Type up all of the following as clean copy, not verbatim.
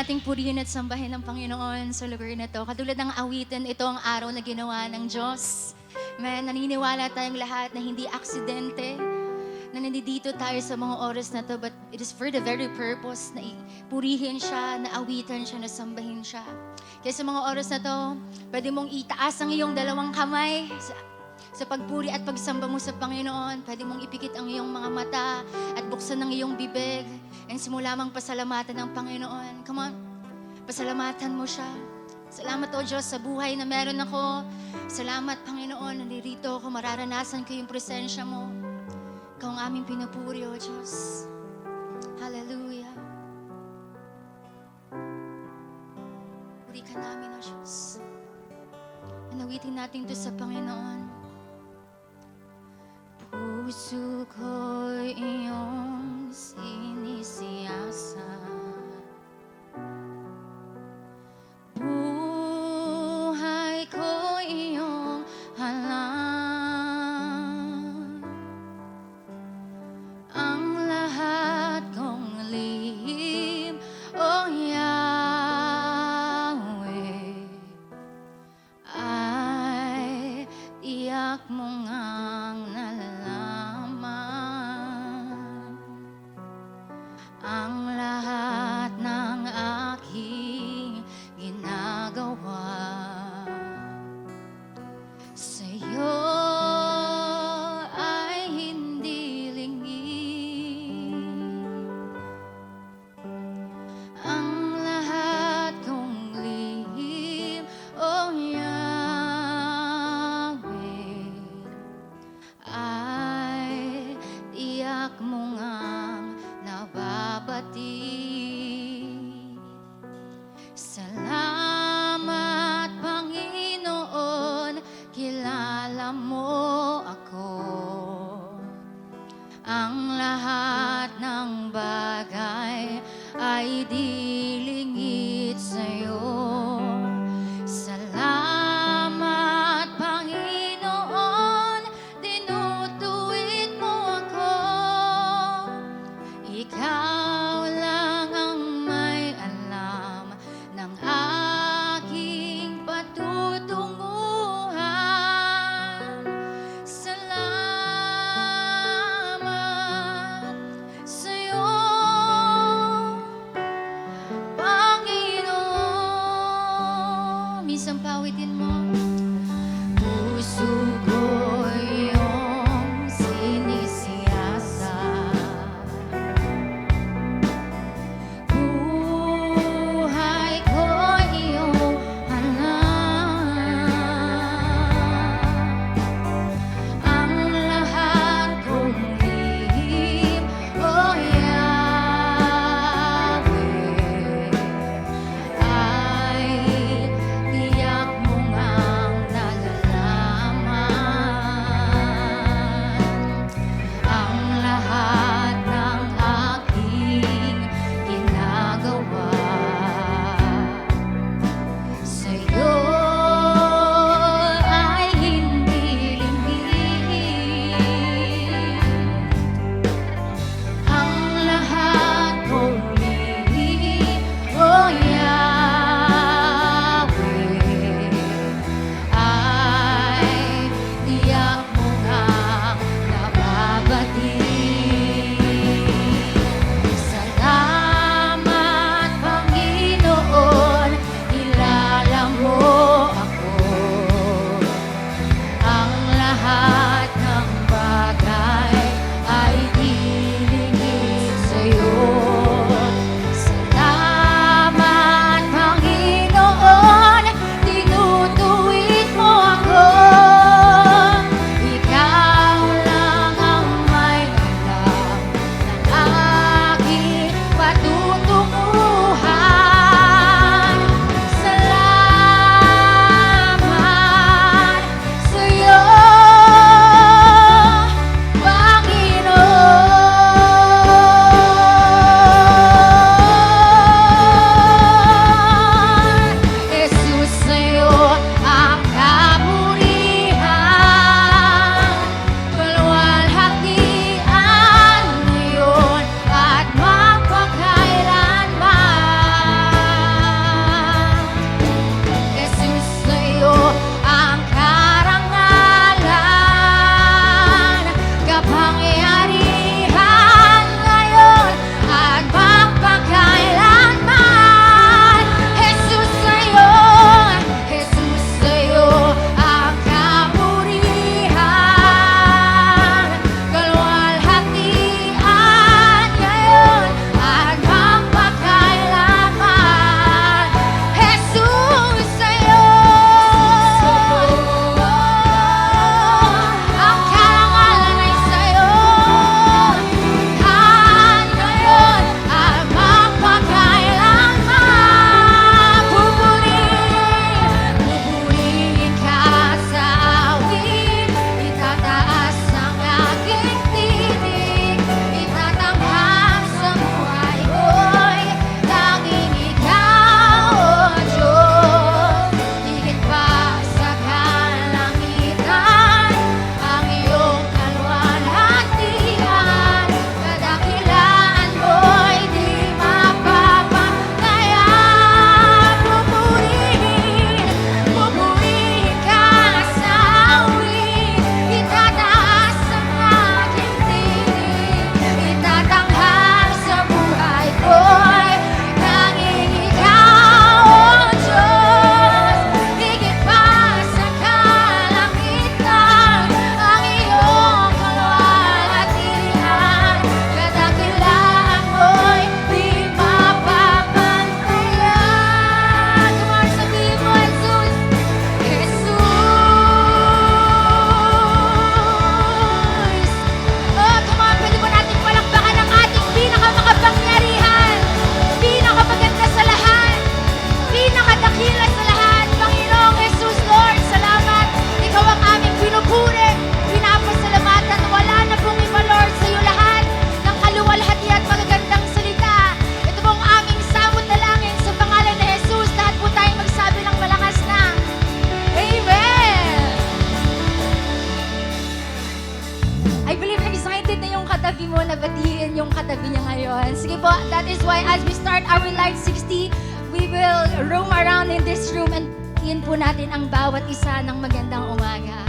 nating purihin at sambahin ang Panginoon sa lugar na to. Katulad ng awitin, ito ang araw na ginawa ng Diyos. Man, naniniwala tayong lahat na hindi aksidente, na nandito tayo sa mga oras na to, but it is for the very purpose na purihin siya, na awitan siya, na sambahin siya. Kaya sa mga oras na to, pwede mong itaas ang iyong dalawang kamay sa pagpuri at pagsamba mo sa Panginoon. Pwede mong ipikit ang iyong mga mata at buksan ang iyong bibig and simula mang pasalamatan ng Panginoon. Come on, pasalamatan mo siya. Salamat o Diyos sa buhay na meron ako. Salamat Panginoon, nandito ako, mararanasan ko yung presensya mo. Ikaw ang aming pinupuri o Diyos. Hallelujah. Puri ka namin o Diyos. Anawitin natin ito sa Panginoon. Puso ko'y iyong sinisiyasa. Buhay ko'y iyong halang. Ang lahat kong lihim, O Yahweh, ay tiyak mo ngang nalalaman. Ang lahat ng aking ginagawa sa'yo ay hindi lingid. Ang lahat kong lihim, O Yahweh, po natin ang bawat isa ng magandang umaga.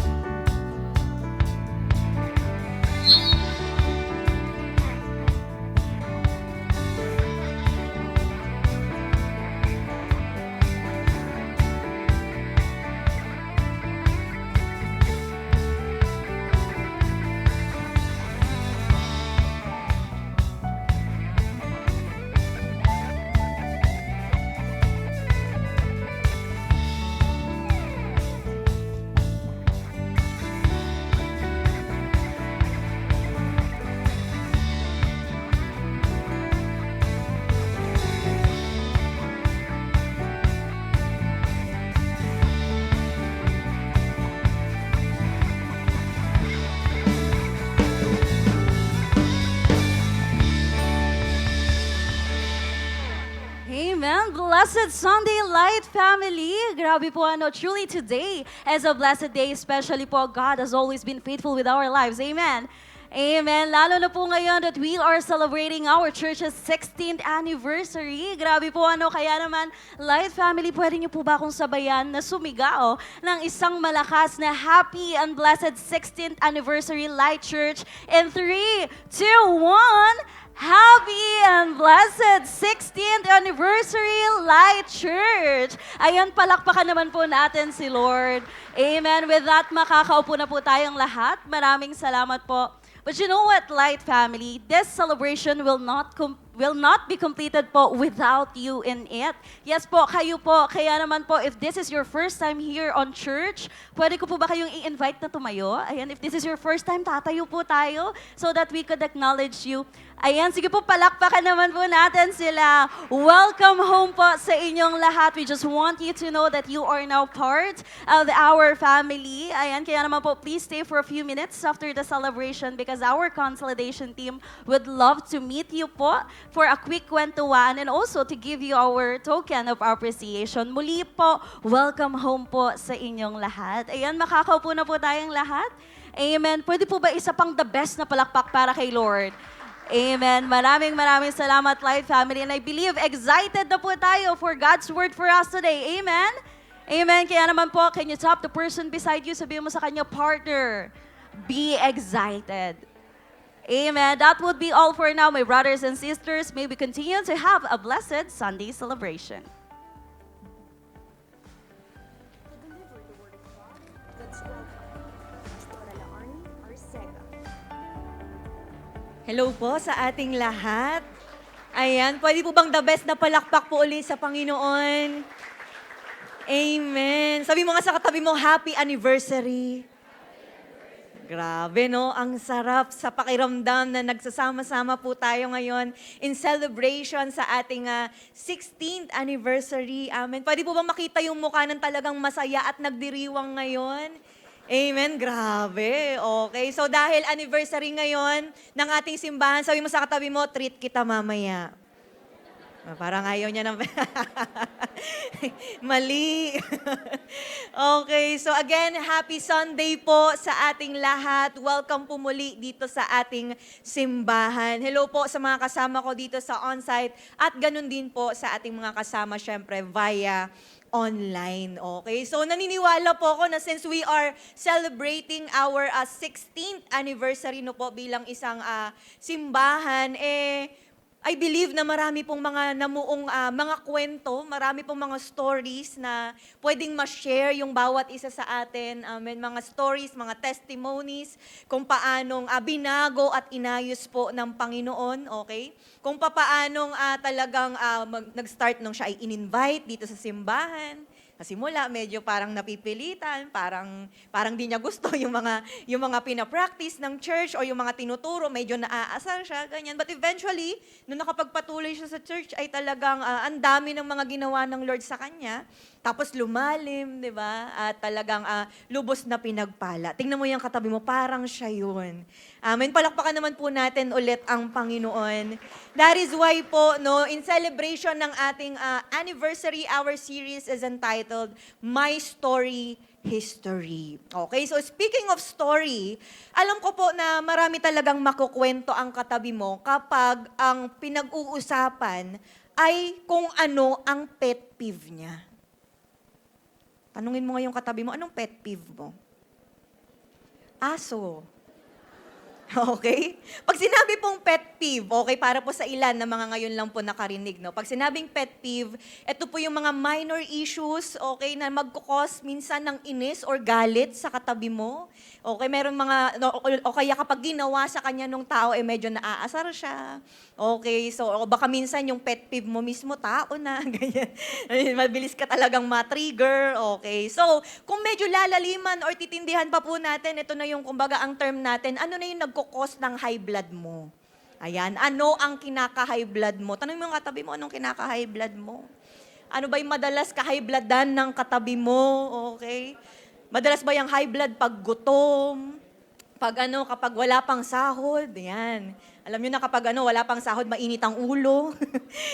Amen. Blessed Sunday Light family. Grabe po truly today is a blessed day, especially po God has always been faithful with our lives. Amen. Amen. Lalo na po ngayon that we are celebrating our church's 16th anniversary. Grabe po kaya naman, Light family, pwede niyo po ba akong sabayan na sumigao ng isang malakas na happy and blessed 16th anniversary Light Church in 3, 2, 1. Happy and blessed 16th anniversary Light Church. Ayan, palakpakan naman po natin si Lord. Amen. With that, makakaupo na po tayong lahat. Maraming salamat po. But you know what, Light family? This celebration will not be completed po without you in it. Yes po, kayo po. Kaya naman po, if this is your first time here on church, pwede ko po ba kayong i-invite na tumayo? Ayan, if this is your first time, tatayo po tayo so that we could acknowledge you. Ayan, sige po, palakpakan naman po natin sila. Welcome home po sa inyong lahat. We just want you to know that you are now part of our family. Ayan, kaya naman po, please stay for a few minutes after the celebration because our consolidation team would love to meet you po for a quick kwentuhan and also to give you our token of appreciation. Muli po, welcome home po sa inyong lahat. Ayan, makakaupo na po tayong lahat. Amen. Pwede po ba isa pang the best na palakpak para kay Lord? Amen. Maraming salamat, Light family. And I believe excited na po tayo for God's word for us today. Amen? Amen. Kaya naman po, can you tap the person beside you? Sabihin mo sa kanya, partner, be excited. Amen. That would be all for now, my brothers and sisters. May we continue to have a blessed Sunday celebration. Hello po sa ating lahat. Ayan, pwede po bang the best na palakpak po ulit sa Panginoon? Amen. Sabi mo nga sa katabi mo, happy anniversary. Grabe, no? Ang sarap sa pakiramdam na nagsasama-sama po tayo ngayon in celebration sa ating 16th anniversary. Amen. Pwede po bang makita yung mukha ng talagang masaya at nagdiriwang ngayon? Amen. Grabe. Okay. So dahil anniversary ngayon ng ating simbahan, sabi mo sa katabi mo, treat kita mamaya. Parang ayaw niya ng... Mali. Okay. So again, happy Sunday po sa ating lahat. Welcome po muli dito sa ating simbahan. Hello po sa mga kasama ko dito sa onsite at ganun din po sa ating mga kasama syempre via online. Okay? So naniniwala po ako na since we are celebrating our 16th anniversary no po bilang isang simbahan, I believe na marami pong mga namuong mga kwento, marami pong mga stories na pwedeng ma-share yung bawat isa sa atin. Amen. Mga stories, mga testimonies, kung paanong binago at inayos po ng Panginoon, okay? Kung paanong talagang nag-start nung siya ay in-invite dito sa simbahan. Kasi mula, medyo parang napipilitan, parang di niya gusto yung mga pinapractice ng church o yung mga tinuturo, medyo naaasar siya, ganyan. But eventually, nung nakapagpatuloy siya sa church, ay talagang ang dami ng mga ginawa ng Lord sa kanya. Tapos lumalim, di ba? At talagang lubos na pinagpala. Tingnan mo yung katabi mo, parang siya yun. Amen. Palakpakan naman po natin ulit ang Panginoon. That is why po, no, in celebration ng ating anniversary, our series is entitled, My Story, History. Okay, so speaking of story, alam ko po na marami talagang makukwento ang katabi mo kapag ang pinag-uusapan ay kung ano ang pet peeve niya. Tanungin mo ngayong katabi mo, anong pet peeve mo? Aso. Okay? Pag sinabi pong pet peeve, okay, para po sa ilan na mga ngayon lang po nakarinig, no? Pag sinabing pet peeve, ito po yung mga minor issues, okay, na magkukos minsan ng inis or galit sa katabi mo. Okay, meron mga, o kaya kapag ginawa sa kanya nung tao, medyo naaasar siya. Okay, so o baka minsan yung pet peeve mo mismo, tao na, ganyan. Mabilis ka talagang ma-trigger, okay. So, kung medyo lalaliman or titindihan pa po natin, ito na yung, kumbaga, ang term natin, ano na yung nagkukos ng high blood mo? Ayan, ano ang kinaka-high blood mo? Tanong mo yung katabi mo, anong kinaka-high blood mo? Ano ba yung madalas ka-high bloodan ng katabi mo? Okay? Madalas ba yung high blood pag gutom? Kapag wala pang sahod? Yan. Alam nyo na kapag wala pang sahod, mainit ang ulo.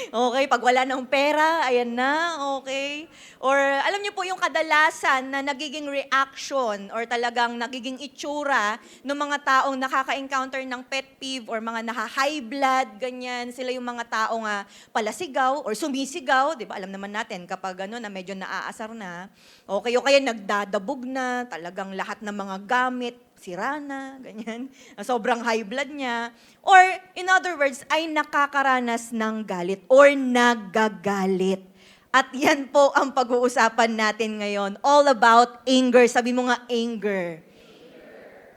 Okay, pag wala ng pera, ayan na, okay. Or alam nyo po yung kadalasan na nagiging reaction or talagang nagiging itsura ng mga taong nakaka-encounter ng pet peeve or mga naka-high blood, ganyan. Sila yung mga taong palasigaw or sumisigaw, di ba? Alam naman natin kapag na medyo naaasar na. Okay, o kaya nagdadabog na, talagang lahat ng mga gamit, sira na, ganyan. Sobrang high blood niya. Or, in other words, ay nakakaranas ng galit or nagagalit. At yan po ang pag-uusapan natin ngayon. All about anger. Sabi mo nga, anger.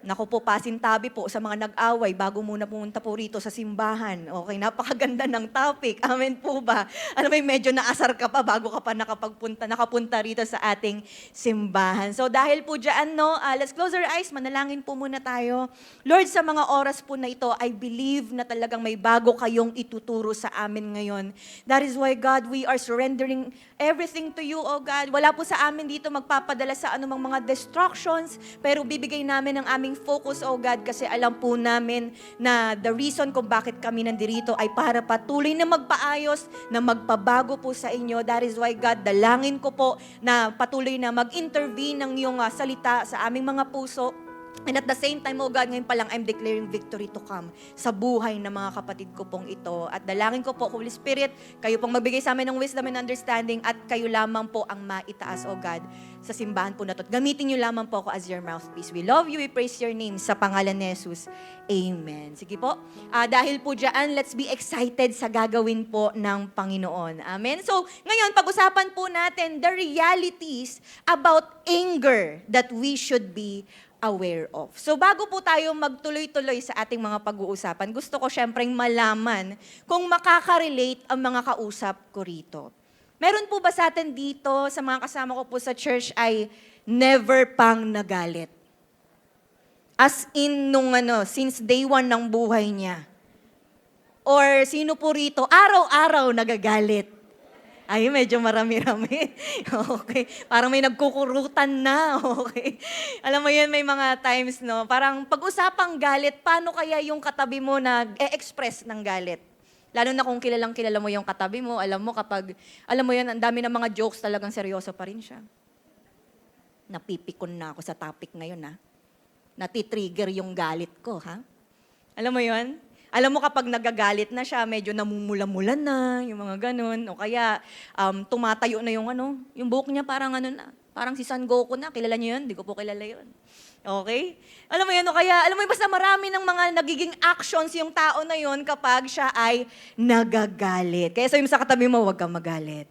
Naku po, pasintabi po sa mga nag-away bago muna pumunta po rito sa simbahan. Okay, napakaganda ng topic. Amen po ba? Ano ba, medyo naasar ka pa bago ka pa nakapunta rito sa ating simbahan. So dahil po dyan, let's close our eyes, manalangin po muna tayo. Lord, sa mga oras po na ito, I believe na talagang may bago kayong ituturo sa amin ngayon. That is why, God, we are surrendering everything to you, oh God. Wala po sa amin dito magpapadala sa anumang mga distractions, pero bibigay namin ang aming focus, oh God, kasi alam po namin na the reason kung bakit kami nandirito ay para patuloy na magpaayos, na magpabago po sa inyo. That is why, God, dalangin ko po na patuloy na mag-intervene ng iyong salita sa aming mga puso. And at the same time, oh God, ngayon pa lang, I'm declaring victory to come sa buhay ng mga kapatid ko pong ito. At dalangin ko po, Holy Spirit, kayo pong magbigay sa amin ng wisdom and understanding at kayo lamang po ang maitaas, oh God, sa simbahan po na to. Gamitin niyo lamang po ako as your mouthpiece. We love you, we praise your name sa pangalan ni Jesus. Amen. Sige po, dahil po dyan, let's be excited sa gagawin po ng Panginoon. Amen. So, ngayon, pag-usapan po natin the realities about anger that we should be aware of. So bago po tayo magtuloy-tuloy sa ating mga pag-uusapan, gusto ko syempreng malaman kung makaka-relate ang mga kausap ko rito. Meron po ba sa atin dito, sa mga kasama ko po sa church, ay never pang nagalit? As in, since day one ng buhay niya. Or sino po rito, araw-araw nagagalit? Ay, medyo marami-rami. Okay. Parang may nagkukurutan na. Okay. Alam mo yun, may mga times, parang pag-usapang galit, paano kaya yung katabi mo nag-e-express ng galit? Lalo na kung kilalang-kilala mo yung katabi mo, alam mo yun, ang dami ng mga jokes, talagang seryoso pa rin siya. Napipikon na ako sa topic ngayon, ha? Natitrigger yung galit ko, ha? Alam mo yun? Alam mo kapag nagagalit na siya, medyo namumula-mula na, yung mga ganun. O kaya tumatayo na yung buhok niya parang parang si Son Goku na. Kilala niyo yun? Hindi ko po kilala yun. Okay? Alam mo yun, o kaya, alam mo yun, basta marami ng mga nagiging actions yung tao na yun kapag siya ay nagagalit. Kaya sabi mo sa katabi mo, huwag kang magalit.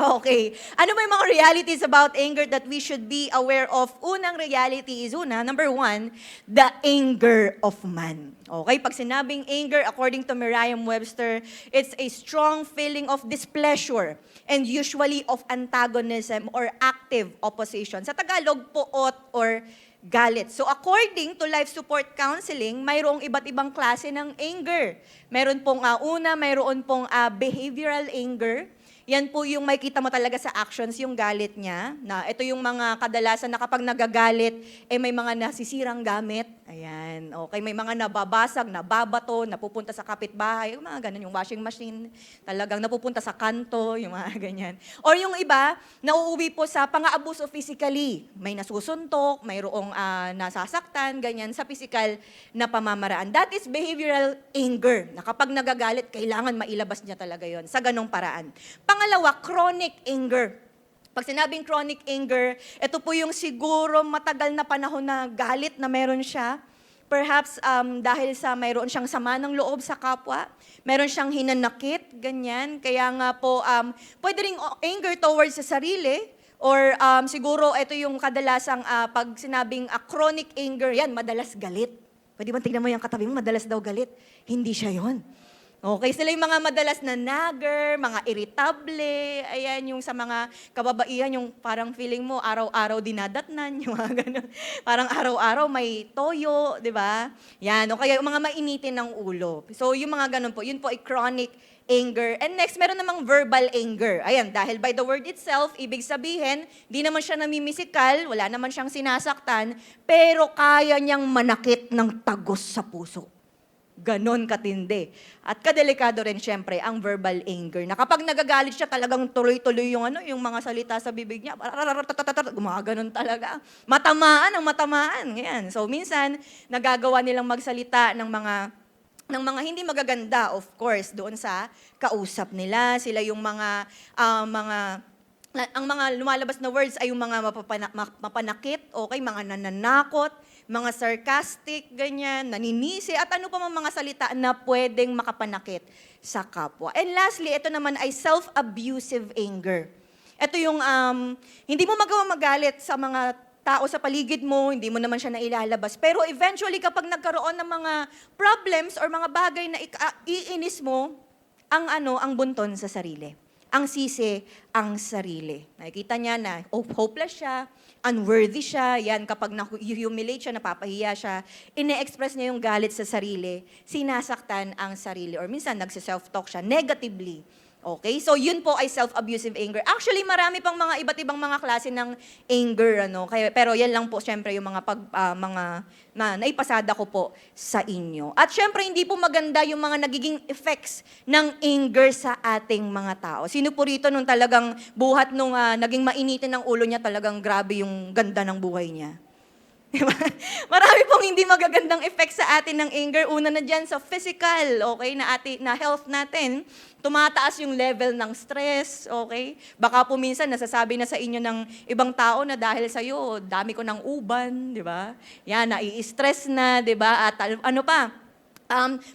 Okay. Ano ba yung mga realities about anger that we should be aware of? Unang reality is, number one, the anger of man. Okay, pag sinabing anger, according to Merriam-Webster, it's a strong feeling of displeasure and usually of antagonism or active opposition. Sa Tagalog, poot or galit. So according to Life Support Counseling, mayroong iba't ibang klase ng anger. Meron pong mayroon pong behavioral anger. Yan po yung makikita mo talaga sa actions, yung galit niya. Na ito yung mga kadalasan na kapag nagagalit, may mga nasisirang gamit. Ayan, okay. May mga nababasag, nababato, napupunta sa kapitbahay, yung mga ganun, yung washing machine, talagang napupunta sa kanto, yung mga ganyan. Or yung iba, nauuwi po sa pang-aabuso physically. May nasusuntok, mayroong nasasaktan, ganyan, sa physical na pamamaraan. That is behavioral anger, na kapag nagagalit, kailangan mailabas niya talaga yon sa ganong paraan. Pangalawa, chronic anger. Pag sinabing chronic anger, ito po yung siguro matagal na panahon na galit na meron siya. Perhaps dahil sa mayroon siyang sama ng loob sa kapwa, meron siyang hinanakit, ganyan. Kaya nga po, pwede ring anger towards sa sarili, or siguro ito yung kadalasang pag sinabing chronic anger, yan, madalas galit. Pwede ba tignan mo yung katabi mo, madalas daw galit? Hindi siya yon. Okay, sila yung mga madalas na nagger, mga irritable, ayan, yung sa mga kababaihan, yung parang feeling mo araw-araw dinadatnan, yung mga ganun. Parang araw-araw may toyo, di ba? Yan, o kaya yung mga mainitin ng ulo. So yung mga ganun po, yun po ay chronic anger. And next, meron namang verbal anger. Ayan, dahil by the word itself, ibig sabihin, di naman siya namimisikal, wala naman siyang sinasaktan, pero kaya niyang manakit ng tagos sa puso. Ganon katindi. At kadelikado rin siyempre ang verbal anger. Na kapag nagagalit siya, talagang tuloy-tuloy yung mga salita sa bibig niya. Gumaganon talaga. Matamaan ang matamaan. Ganyan. So minsan, nagagawa nilang magsalita ng mga hindi magaganda, of course, doon sa kausap nila. Sila yung ang mga lumalabas na words ay yung mga mapanakit, okay, mga nananakot, mga sarcastic, ganyan, naninisi, at ano pa mga salita na pwedeng makapanakit sa kapwa. And lastly, ito naman ay self-abusive anger. Ito yung hindi mo magalit sa mga tao sa paligid mo, hindi mo naman siya nailalabas. Pero eventually, kapag nagkaroon ng mga problems or mga bagay na iinis mo, ang bunton sa sarili. Ang sisi, ang sarili. Nakikita niya na hopeless siya, unworthy siya, yan, kapag na-humiliate siya, napapahiya siya, ine-express niya yung galit sa sarili, sinasaktan ang sarili, or minsan nagsi-self-talk siya negatively. Okay? So yun po ay self-abusive anger. Actually, marami pang mga iba't ibang mga klase ng anger, pero yan lang po syempre yung mga naipasada ko po sa inyo. At syempre, hindi po maganda yung mga nagiging effects ng anger sa ating mga tao. Sino po rito nung talagang buhat nung naging mainitin ng ulo niya, talagang grabe yung ganda ng buhay niya? Diba? Marami pong hindi magagandang effects sa atin ng anger. Una na dyan sa physical, okay, na health natin. Tumataas yung level ng stress, okay? Baka po minsan nasasabi na sa inyo ng ibang tao na dahil sa'yo, dami ko ng uban, di ba? Yan, nai-stress na, di ba? At ano pa?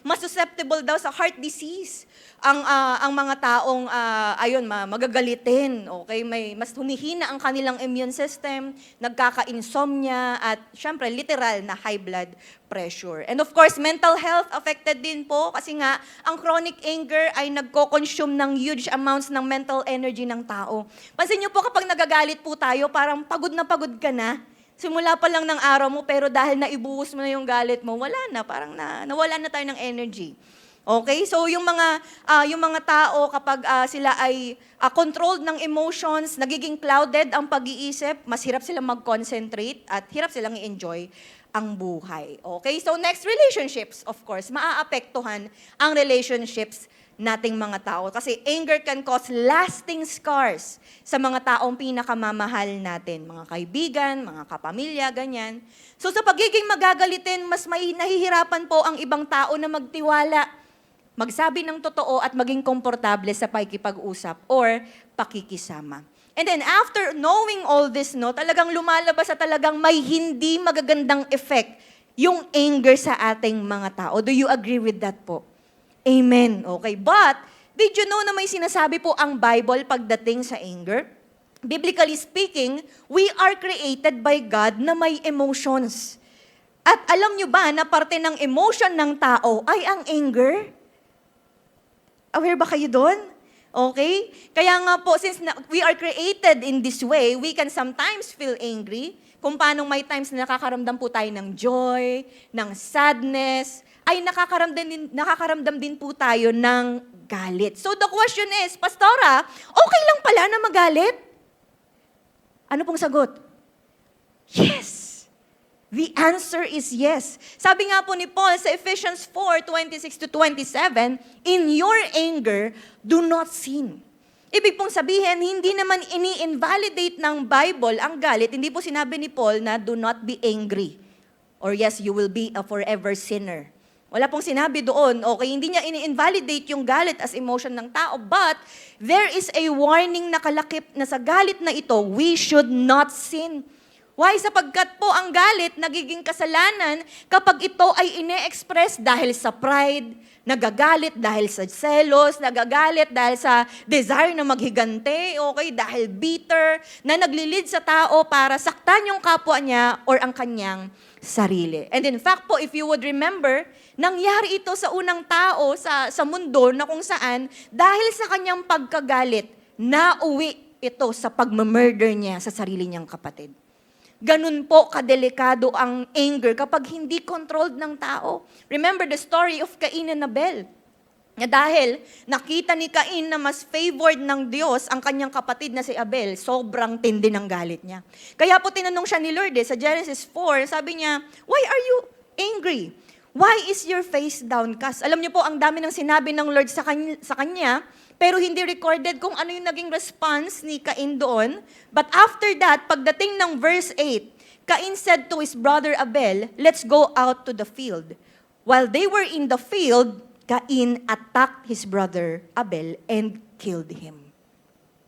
Mas susceptible daw sa heart disease ang mga taong magagalitin, okay? Mas humihina ang kanilang immune system, nagkaka-insomnia, at syempre literal na high blood pressure. And of course, mental health affected din po kasi nga ang chronic anger ay nagko-consume ng huge amounts ng mental energy ng tao. Pansin niyo po kapag nagagalit po tayo, parang pagod ka na. Simula pa lang ng araw mo, pero dahil naibuhos mo na yung galit mo, wala na, parang nawala na tayo ng energy. Okay? So yung mga tao kapag sila ay controlled ng emotions, nagiging clouded ang pag-iisip, mas hirap silang mag-concentrate at hirap silang i-enjoy ang buhay. Okay? So next, relationships, of course. Maaapektuhan ang relationships nating mga tao. Kasi anger can cause lasting scars sa mga taong pinakamamahal natin. Mga kaibigan, mga kapamilya, ganyan. So sa pagiging magagalitin, mas may nahihirapan po ang ibang tao na magtiwala, magsabi ng totoo at maging komportable sa pakikipag-usap or pakikisama. And then after knowing all this, talagang lumalabas at talagang may hindi magagandang effect yung anger sa ating mga tao. Do you agree with that po? Amen. Okay. But, did you know na may sinasabi po ang Bible pagdating sa anger? Biblically speaking, we are created by God na may emotions. At alam nyo ba na parte ng emotion ng tao ay ang anger? Aware ba kayo doon? Okay? Kaya nga po, since we are created in this way, we can sometimes feel angry. Kung paano may times na nakakaramdam po tayo ng joy, ng sadness, ay nakakaramdam din po tayo ng galit. So the question is, Pastora, okay lang pala na magalit? Ano pong sagot? Yes! The answer is yes. Sabi nga po ni Paul sa Ephesians 4:26-27, in your anger, do not sin. Ibig pong sabihin, hindi naman ini-invalidate ng Bible ang galit. Hindi po sinabi ni Paul na do not be angry. Or yes, you will be a forever sinner. Wala pong sinabi doon, okay, hindi niya ini-invalidate yung galit as emotion ng tao, but there is a warning na kalakip na sa galit na ito, we should not sin. Why? Sapagkat po ang galit nagiging kasalanan kapag ito ay ine-express dahil sa pride, nagagalit dahil sa selos, nagagalit dahil sa desire na maghigante, okay, dahil bitter, na naglilid sa tao para saktan yung kapwa niya or ang kanyang sarili. And in fact po, if you would remember, nangyari ito sa unang tao sa mundo na kung saan dahil sa kanyang pagkagalit, nauwi ito sa pagmamurder niya sa sarili niyang kapatid. Ganun po kadelikado ang anger kapag hindi controlled ng tao. Remember the story of Cain and Abel. Na dahil nakita ni Cain na mas favored ng Diyos ang kanyang kapatid na si Abel, sobrang tindi ng galit niya. Kaya po tinanong siya ni Lord sa Genesis 4, sabi niya, "Why are you angry? Why is your face downcast?" Alam niyo po, ang dami ng sinabi ng Lord sa kanya, pero hindi recorded kung ano yung naging response ni Cain doon. But after that, pagdating ng verse 8, Cain said to his brother Abel, "Let's go out to the field." While they were in the field, Cain attacked his brother Abel and killed him.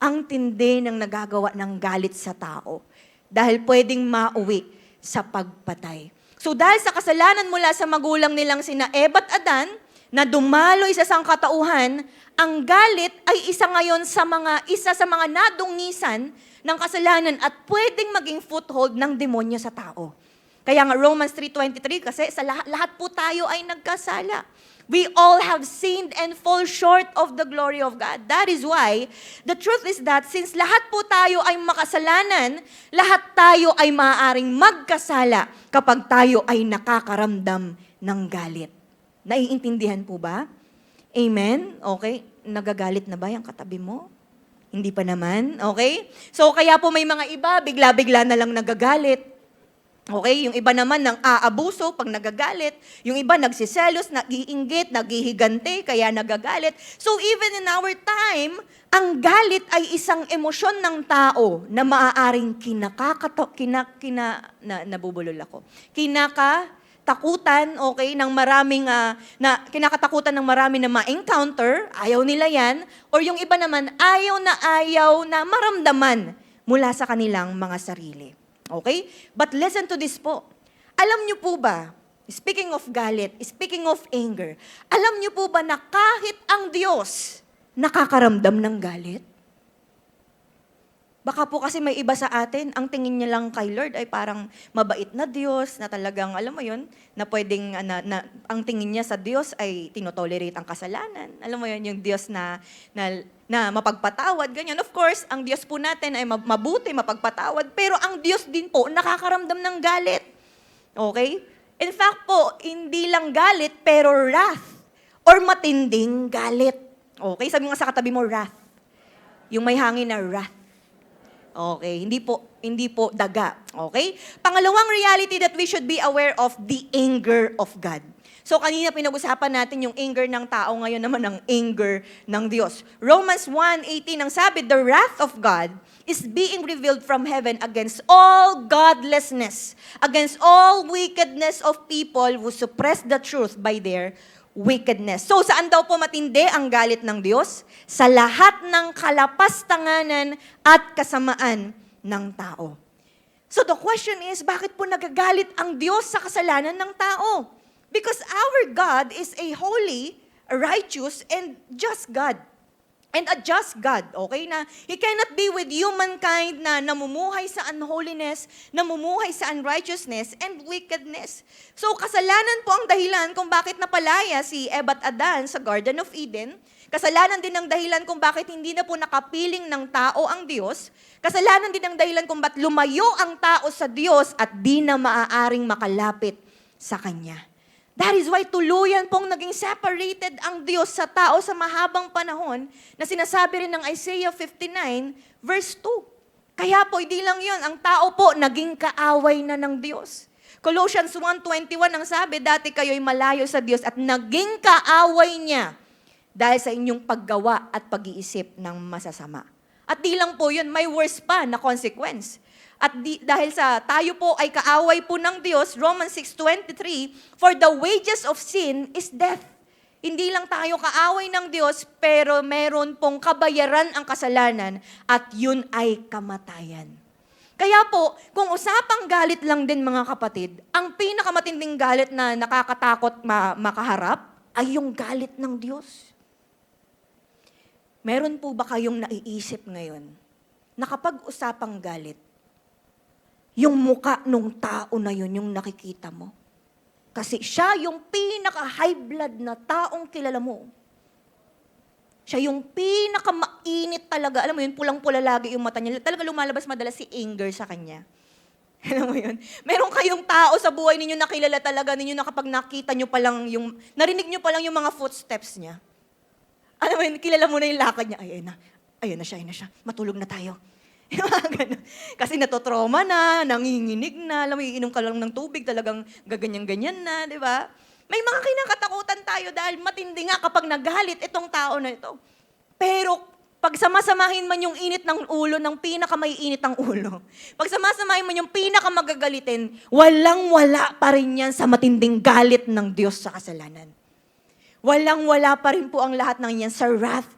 Ang tindi ng nagagawa ng galit sa tao dahil pwedeng mauwi sa pagpatay. So dahil sa kasalanan mula sa magulang nilang sina Eva at Adan, na dumaloy sa sangkatauhan, ang galit ay isa sa mga nadungisan ng kasalanan at pwedeng maging foothold ng demonyo sa tao. Kaya nga Romans 3:23, kasi sa lahat po tayo ay nagkasala. We all have sinned and fall short of the glory of God. That is why, the truth is that since lahat po tayo ay makasalanan, lahat tayo ay maaaring magkasala kapag tayo ay nakakaramdam ng galit. Naiintindihan po ba? Amen? Okay? Nagagalit na ba yung katabi mo? Hindi pa naman? Okay? So, kaya po may mga iba, bigla-bigla na lang nagagalit. Okay? Yung iba naman nang aabuso pag nagagalit. Yung iba nagsiselos, nag-iinggit, naghihigante, kaya nagagalit. So, even in our time, ang galit ay isang emosyon ng tao na maaaring kinakatakutan, okay, ng maraming, kinakatakutan ng marami na ma-encounter, ayaw nila yan, or yung iba naman, ayaw na maramdaman mula sa kanilang mga sarili. Okay? But listen to this po. Alam niyo po ba, speaking of galit, speaking of anger, alam niyo po ba na kahit ang Diyos nakakaramdam ng galit? Baka po kasi may iba sa atin, ang tingin niya lang kay Lord ay parang mabait na Diyos, na talagang, alam mo yun, na pwedeng, ang tingin niya sa Diyos ay tinotolerate ang kasalanan. Alam mo yun, yung Diyos na mapagpatawad, ganyan. Of course, ang Diyos po natin ay mabuti, mapagpatawad, pero ang Diyos din po nakakaramdam ng galit. Okay? In fact po, hindi lang galit, pero wrath, or matinding galit. Okay? Sabi nga sa katabi mo, wrath. Yung may hangin na wrath. Okay, hindi po daga. Okay? Pangalawang reality that we should be aware of, the anger of God. So kanina pinag-usapan natin yung anger ng tao, ngayon naman ang anger ng Diyos. Romans 1:18 ang sabi, "The wrath of God is being revealed from heaven against all godlessness, against all wickedness of people who suppress the truth by their wickedness." So, saan daw po matindi ang galit ng Diyos? Sa lahat ng kalapastanganan at kasamaan ng tao. So, the question is, bakit po nagagalit ang Diyos sa kasalanan ng tao? Because our God is a holy, righteous, and just God. And a just God, okay? Na He cannot be with humankind na namumuhay sa unholiness, namumuhay sa unrighteousness, and wickedness. So, kasalanan po ang dahilan kung bakit napalaya si Eva at Adan sa Garden of Eden. Kasalanan din ang dahilan kung bakit hindi na po nakapiling ng tao ang Diyos. Kasalanan din ang dahilan kung bakit lumayo ang tao sa Diyos at di na maaaring makalapit sa Kanya. That is why tuluyan pong naging separated ang Diyos sa tao sa mahabang panahon na sinasabi rin ng Isaiah 59 verse 2. Kaya po, hindi lang yun, ang tao po naging kaaway na ng Diyos. Colossians 1:21 ang sabi, "Dati kayo'y malayo sa Diyos at naging kaaway niya dahil sa inyong paggawa at pag-iisip ng masasama." At di lang po yun, may worse pa na consequence. At dahil sa tayo po ay kaaway po ng Diyos, Romans 6:23, for the wages of sin is death. Hindi lang tayo kaaway ng Diyos, pero meron pong kabayaran ang kasalanan at yun ay kamatayan. Kaya po, kung usapang galit lang din mga kapatid, ang pinakamatinding galit na nakakatakot makaharap ay yung galit ng Diyos. Meron po ba kayong naiisip ngayon na kapag usapang galit, yung muka nung tao na yun yung nakikita mo? Kasi siya yung pinaka-high blood na taong kilala mo. Siya yung pinaka-mainit talaga. Alam mo yun, pulang-pula lagi yung mata niya. Talaga lumalabas madalas si anger sa kanya. Alam mo yun? Meron kayong tao sa buhay ninyo na kilala talaga ninyo na kapag nakita nyo pa lang yung, narinig nyo pa lang yung mga footsteps niya. Alam mo yun, kilala mo na yung lakad niya. Ay, ayun na siya. Matulog na tayo. Kasi natotrauma na, nanginginig na, alam mo, iinom ka lang ng tubig, talagang gaganyan-ganyan na, di ba? May mga kinakatakutan tayo dahil matindi nga kapag nagalit itong tao na ito. Pero pag samasamahin man yung init ng ulo ng pinakamaiinit ang ulo, pag samasamahin man yung pinakamagagalitin, walang-wala pa rin yan sa matinding galit ng Diyos sa kasalanan. Walang-wala pa rin po ang lahat ng yan sa wrath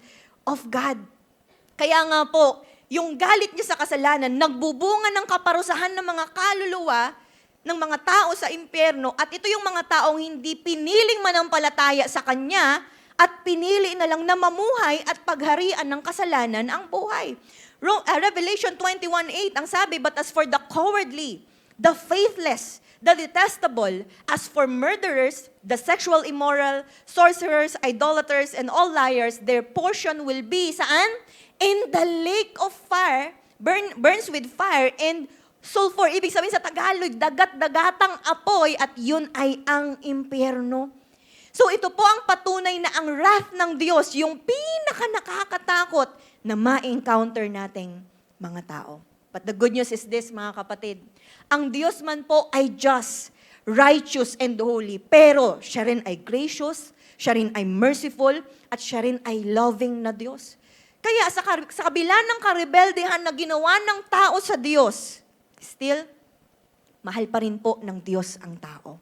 of God. Kaya nga po, yung galit niya sa kasalanan, nagbubunga ng kaparusahan ng mga kaluluwa ng mga tao sa impyerno at ito yung mga taong hindi piniling manampalataya sa Kanya at pinili na lang na mamuhay at pagharian ng kasalanan ang buhay. Revelation 21:8 ang sabi, but as for the cowardly, the faithless, the detestable, as for murderers, the sexual immoral, sorcerers, idolaters, and all liars, their portion will be, saan? In the lake of fire, burns with fire and sulfur. Ibig sabihin sa Tagalog, dagat-dagatang apoy at yun ay ang impyerno. So ito po ang patunay na ang wrath ng Diyos, yung pinaka-nakakatakot na ma-encounter nating mga tao. But the good news is this, mga kapatid. Ang Diyos man po ay just, righteous, and holy. Pero siya rin ay gracious, siya rin ay merciful, at siya rin ay loving na Diyos. Kaya sa kabila ng karebeldehan na ginawa ng tao sa Diyos, still, mahal pa rin po ng Diyos ang tao.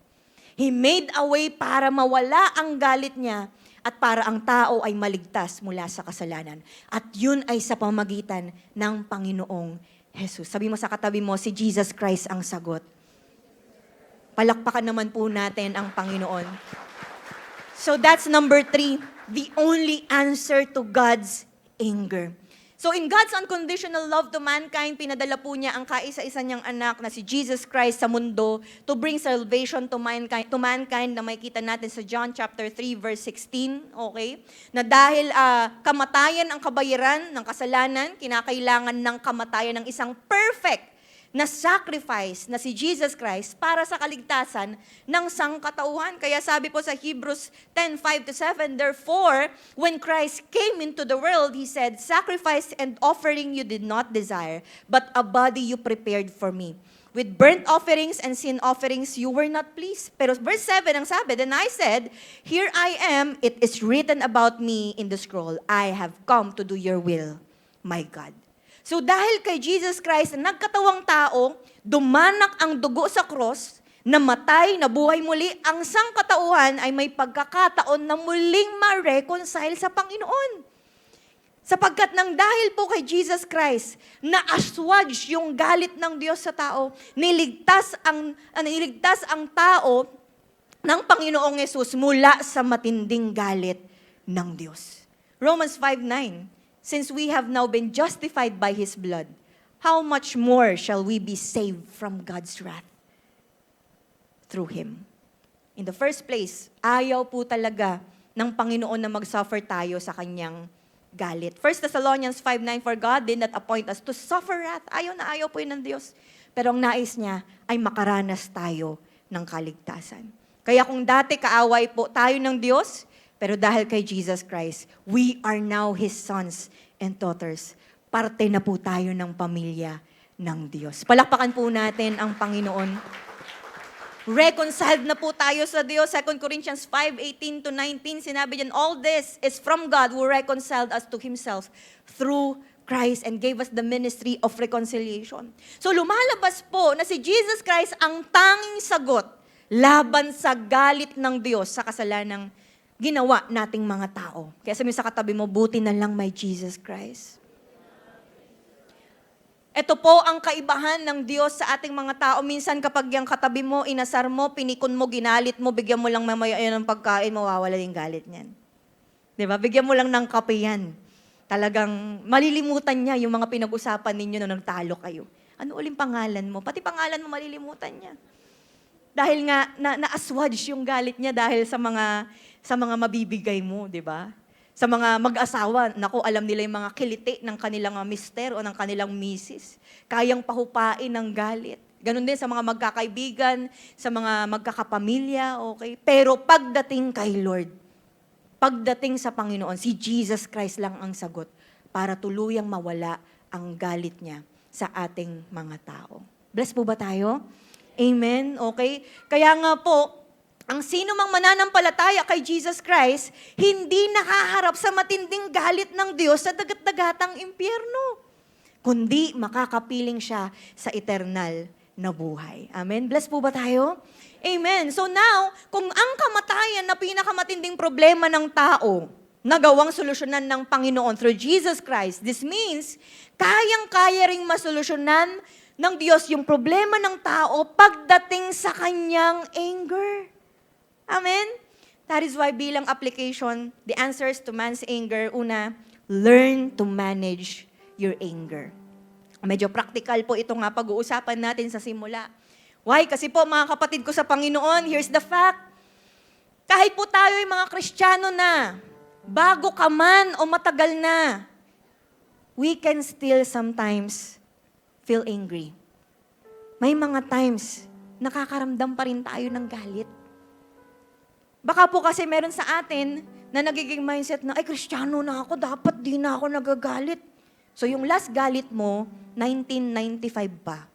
He made a way para mawala ang galit niya at para ang tao ay maligtas mula sa kasalanan. At yun ay sa pamagitan ng Panginoong Jesus. Sabi mo sa katabi mo, si Jesus Christ ang sagot. Palakpakan naman po natin ang Panginoon. So that's number 3, the only answer to God's anger. So in God's unconditional love to mankind, pinadala po niya ang kaisa-isa niyang anak na si Jesus Christ sa mundo to bring salvation to mankind na makikita natin sa John chapter 3 verse 16, okay? Na dahil kamatayan ang kabayaran ng kasalanan, kinakailangan ng kamatayan ng isang perfect na sacrifice na si Jesus Christ para sa kaligtasan ng sangkatauhan. Kaya sabi po sa Hebrews 10:5-7, therefore, when Christ came into the world, He said, sacrifice and offering you did not desire, but a body you prepared for me. With burnt offerings and sin offerings, you were not pleased. Pero verse 7 ang sabi, then I said, here I am, it is written about me in the scroll, I have come to do your will, my God. So dahil kay Jesus Christ na nagkatawang tao, dumanak ang dugo sa cross, namatay, nabuhay muli, ang sangkatauhan ay may pagkakataon na muling ma-reconcile sa Panginoon. Sapagkat nang dahil po kay Jesus Christ, na-assuage yung galit ng Diyos sa tao, niligtas ang tao ng Panginoong Yesus mula sa matinding galit ng Diyos. Romans 5:9, since we have now been justified by His blood, how much more shall we be saved from God's wrath through Him? In the first place, ayaw po talaga ng Panginoon na mag-suffer tayo sa Kanyang galit. 1 Thessalonians 5:9, for God did not appoint us to suffer wrath. Ayaw na ayaw po yun ng Diyos. Pero ang nais niya ay makaranas tayo ng kaligtasan. Kaya kung dati kaaway po tayo ng Diyos, pero dahil kay Jesus Christ, we are now His sons and daughters. Parte na po tayo ng pamilya ng Diyos. Palakpakan po natin ang Panginoon. Reconciled na po tayo sa Diyos. 2 Corinthians 5:18-19, sinabi diyan, all this is from God who reconciled us to Himself through Christ and gave us the ministry of reconciliation. So lumalabas po na si Jesus Christ ang tanging sagot laban sa galit ng Diyos sa kasalanang ginawa nating mga tao. Kaya sabi sa katabi mo, buti na lang may Jesus Christ. Ito po ang kaibahan ng Diyos sa ating mga tao. Minsan kapag yung katabi mo, inasar mo, pinikon mo, ginalit mo, bigyan mo lang mamaya yan ng pagkain, mawawala yung galit niyan. Diba? Bigyan mo lang ng kape yan. Talagang malilimutan niya yung mga pinag-usapan ninyo nung nagtalo kayo. Ano uling pangalan mo? Pati pangalan mo malilimutan niya. Dahil nga na-assuage yung galit niya dahil sa mga mabibigay mo, 'di ba? Sa mga mag-asawa, naku, alam nila yung mga kiliti ng kanilang mister o ng kanilang misis. Kayang pahupain ng galit. Ganon din sa mga magkakaibigan, sa mga magkakapamilya, okay? Pero pagdating kay Lord, pagdating sa Panginoon, si Jesus Christ lang ang sagot para tuluyang mawala ang galit niya sa ating mga tao. Bless po ba tayo? Amen? Okay? Kaya nga po, ang sino mang mananampalataya kay Jesus Christ, hindi nakaharap sa matinding galit ng Diyos sa dagat-dagatang impyerno, kundi makakapiling siya sa eternal na buhay. Amen? Bless po ba tayo? Amen. So now, kung ang kamatayan na pinakamatinding problema ng tao, nagawang solusyonan ng Panginoon through Jesus Christ, this means, kayang-kaya ring masolusyonan ng Diyos yung problema ng tao pagdating sa kanyang anger. Amen? That is why bilang application, the answers to man's anger, una, learn to manage your anger. Medyo practical po ito nga pag-uusapan natin sa simula. Why? Kasi po mga kapatid ko sa Panginoon, here's the fact. Kahit po tayo ay mga Kristiyano na, bago ka man o matagal na, we can still sometimes feel angry. May mga times, nakakaramdam pa rin tayo ng galit. Baka po kasi meron sa atin na nagiging mindset na, ay, Kristiyano na ako, dapat di na ako nagagalit. So yung last galit mo, 1995 pa.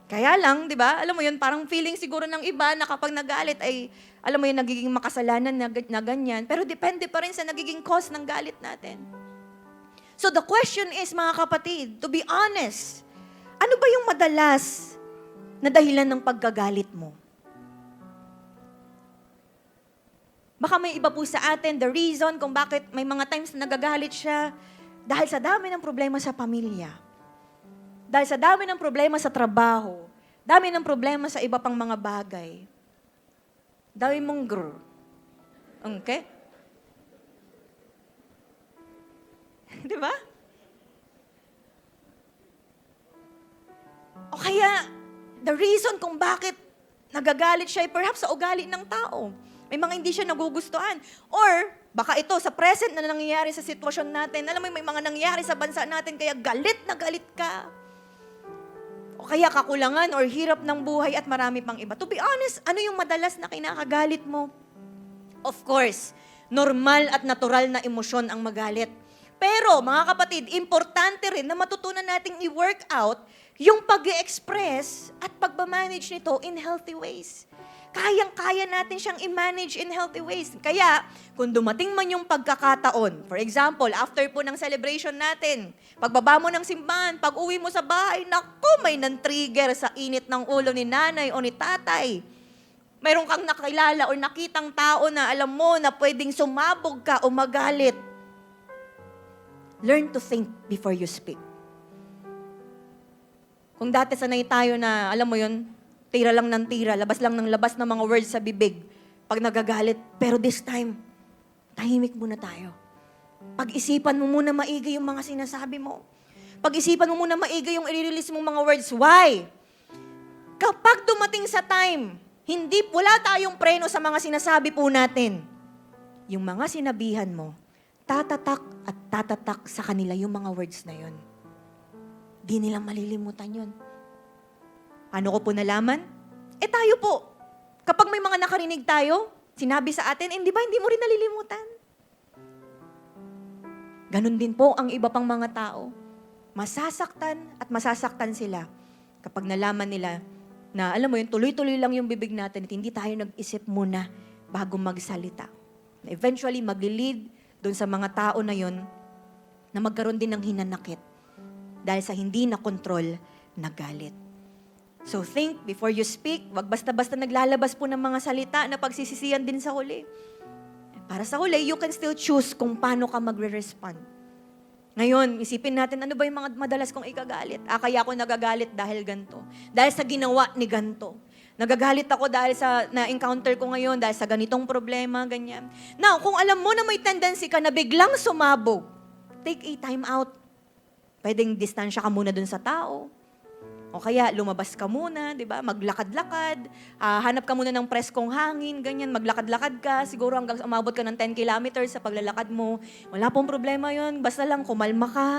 Kaya lang, di ba, alam mo yun, parang feeling siguro ng iba na kapag nagalit ay, alam mo yun, nagiging makasalanan na ganyan. Pero depende pa rin sa nagiging cause ng galit natin. So the question is, mga kapatid, to be honest, ano ba yung madalas na dahilan ng pagkagalit mo? Baka may iba po sa atin, the reason kung bakit may mga times na nagagalit siya, dahil sa dami ng problema sa pamilya, dahil sa dami ng problema sa trabaho, dami ng problema sa iba pang mga bagay, dami mong grr. Okay? Di ba? O kaya, the reason kung bakit nagagalit siya ay perhaps sa ugali ng tao. May mga hindi siya nagugustuhan. Or, baka ito, sa present na nangyayari sa sitwasyon natin, alam mo, may mga nangyayari sa bansa natin, kaya galit na galit ka. O kaya kakulangan or hirap ng buhay at marami pang iba. To be honest, ano yung madalas na kinakagalit mo? Of course, normal at natural na emosyon ang magalit. Pero, mga kapatid, importante rin na matutunan nating i-work out yung pag-express at pag-manage nito in healthy ways. Kayang-kaya natin siyang i-manage in healthy ways. Kaya, kung dumating man yung pagkakataon, for example, after po ng celebration natin, pagbaba mo ng simbahan, pag uwi mo sa bahay, naku, may nan-trigger sa init ng ulo ni nanay o ni tatay. Mayroon kang nakilala o nakitang tao na alam mo na pwedeng sumabog ka o magalit. Learn to think before you speak. Kung dati sanay tayo na, alam mo yun, tira lang ng tira, labas lang ng labas ng mga words sa bibig pag nagagalit. Pero this time, tahimik muna tayo. Pag-isipan mo muna maigi yung mga sinasabi mo. Pag-isipan mo muna maigi yung i-release mong mga words. Why? Kapag dumating sa time, wala tayong preno sa mga sinasabi po natin. Yung mga sinabihan mo, tatatak at tatatak sa kanila yung mga words na yun. Di nila malilimutan yun. Ano ko po nalaman? Tayo po. Kapag may mga nakarinig tayo, sinabi sa atin, di ba hindi mo rin nalilimutan? Ganon din po ang iba pang mga tao. Masasaktan at masasaktan sila kapag nalaman nila na, alam mo yun, tuloy-tuloy lang yung bibig natin at hindi tayo nag-isip muna bago magsalita. Eventually, mag-lead doon sa mga tao na yun na magkaroon din ng hinanakit dahil sa hindi na kontrol na galit. So think before you speak, wag basta-basta naglalabas po ng mga salita na pagsisisihan din sa huli. Para sa huli, you can still choose kung paano ka magre-respond. Ngayon, isipin natin, ano ba yung mga madalas kong ikagalit? Kaya ako nagagalit dahil ganito. Dahil sa ginawa ni ganito. Nagagalit ako dahil sa na-encounter ko ngayon, dahil sa ganitong problema, ganyan. Now, kung alam mo na may tendency ka na biglang sumabog, take a time out. Pwedeng distansya ka muna dun sa tao. O kaya lumabas ka muna, di ba? Maglakad-lakad, hanap ka muna ng preskong hangin, ganyan, maglakad-lakad ka, siguro hanggang umabot ka ng 10 kilometers sa paglalakad mo. Wala pong problema yon, basta lang kumalma ka.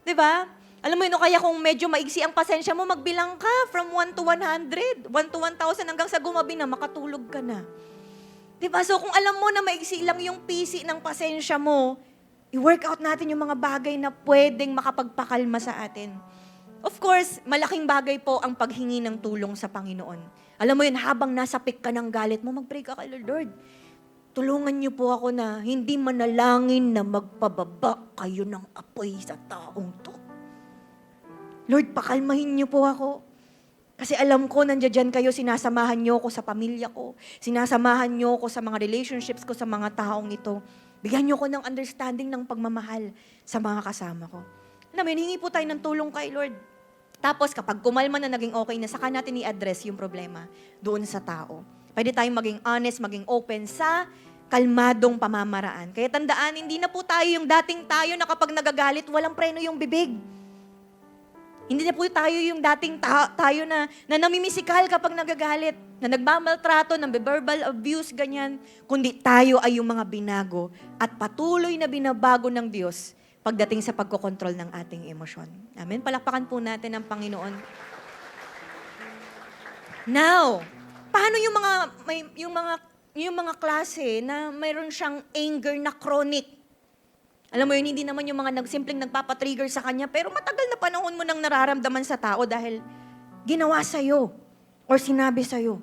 Di ba? Alam mo yun, kaya kung medyo maigsi ang pasensya mo, magbilang ka from 1 to 100, 1 to 1,000 hanggang sa gumabi na, makatulog ka na. Di ba? So kung alam mo na maigsi lang yung pisi ng pasensya mo, i-work out natin yung mga bagay na pwedeng makapagpakalma sa atin. Of course, malaking bagay po ang paghingi ng tulong sa Panginoon. Alam mo yun, habang nasa peak ka ng galit mo, mag-pray ka kay Lord. Tulungan niyo po ako na hindi manalangin na magpababa kayo ng apoy sa taong to. Lord, pakalmahin niyo po ako. Kasi alam ko, nandiyan kayo, sinasamahan niyo ako sa pamilya ko. Sinasamahan niyo ako sa mga relationships ko sa mga taong ito. Bigyan niyo ko ng understanding ng pagmamahal sa mga kasama ko. Alam mo yun, hingi po tayo ng tulong kay Lord. Tapos kapag kumalma na naging okay na, saka natin i-address yung problema doon sa tao. Pwede tayong maging honest, maging open sa kalmadong pamamaraan. Kaya tandaan, hindi na po tayo yung dating tayo na kapag nagagalit, walang preno yung bibig. Hindi na po tayo yung dating tayo na namimisikal kapag nagagalit, na nagmamaltrato, ng verbal abuse, ganyan. Kundi tayo ay yung mga binago at patuloy na binabago ng Diyos pagdating sa pagkokontrol ng ating emosyon. Amen? Palakpakan po natin ang Panginoon. Now, paano yung mga klase na mayroon siyang anger na chronic? Alam mo yun, hindi naman yung mga simpleng nagpapatrigger sa kanya, pero matagal na panahon mo nang nararamdaman sa tao dahil ginawa sa'yo or sinabi sa'yo.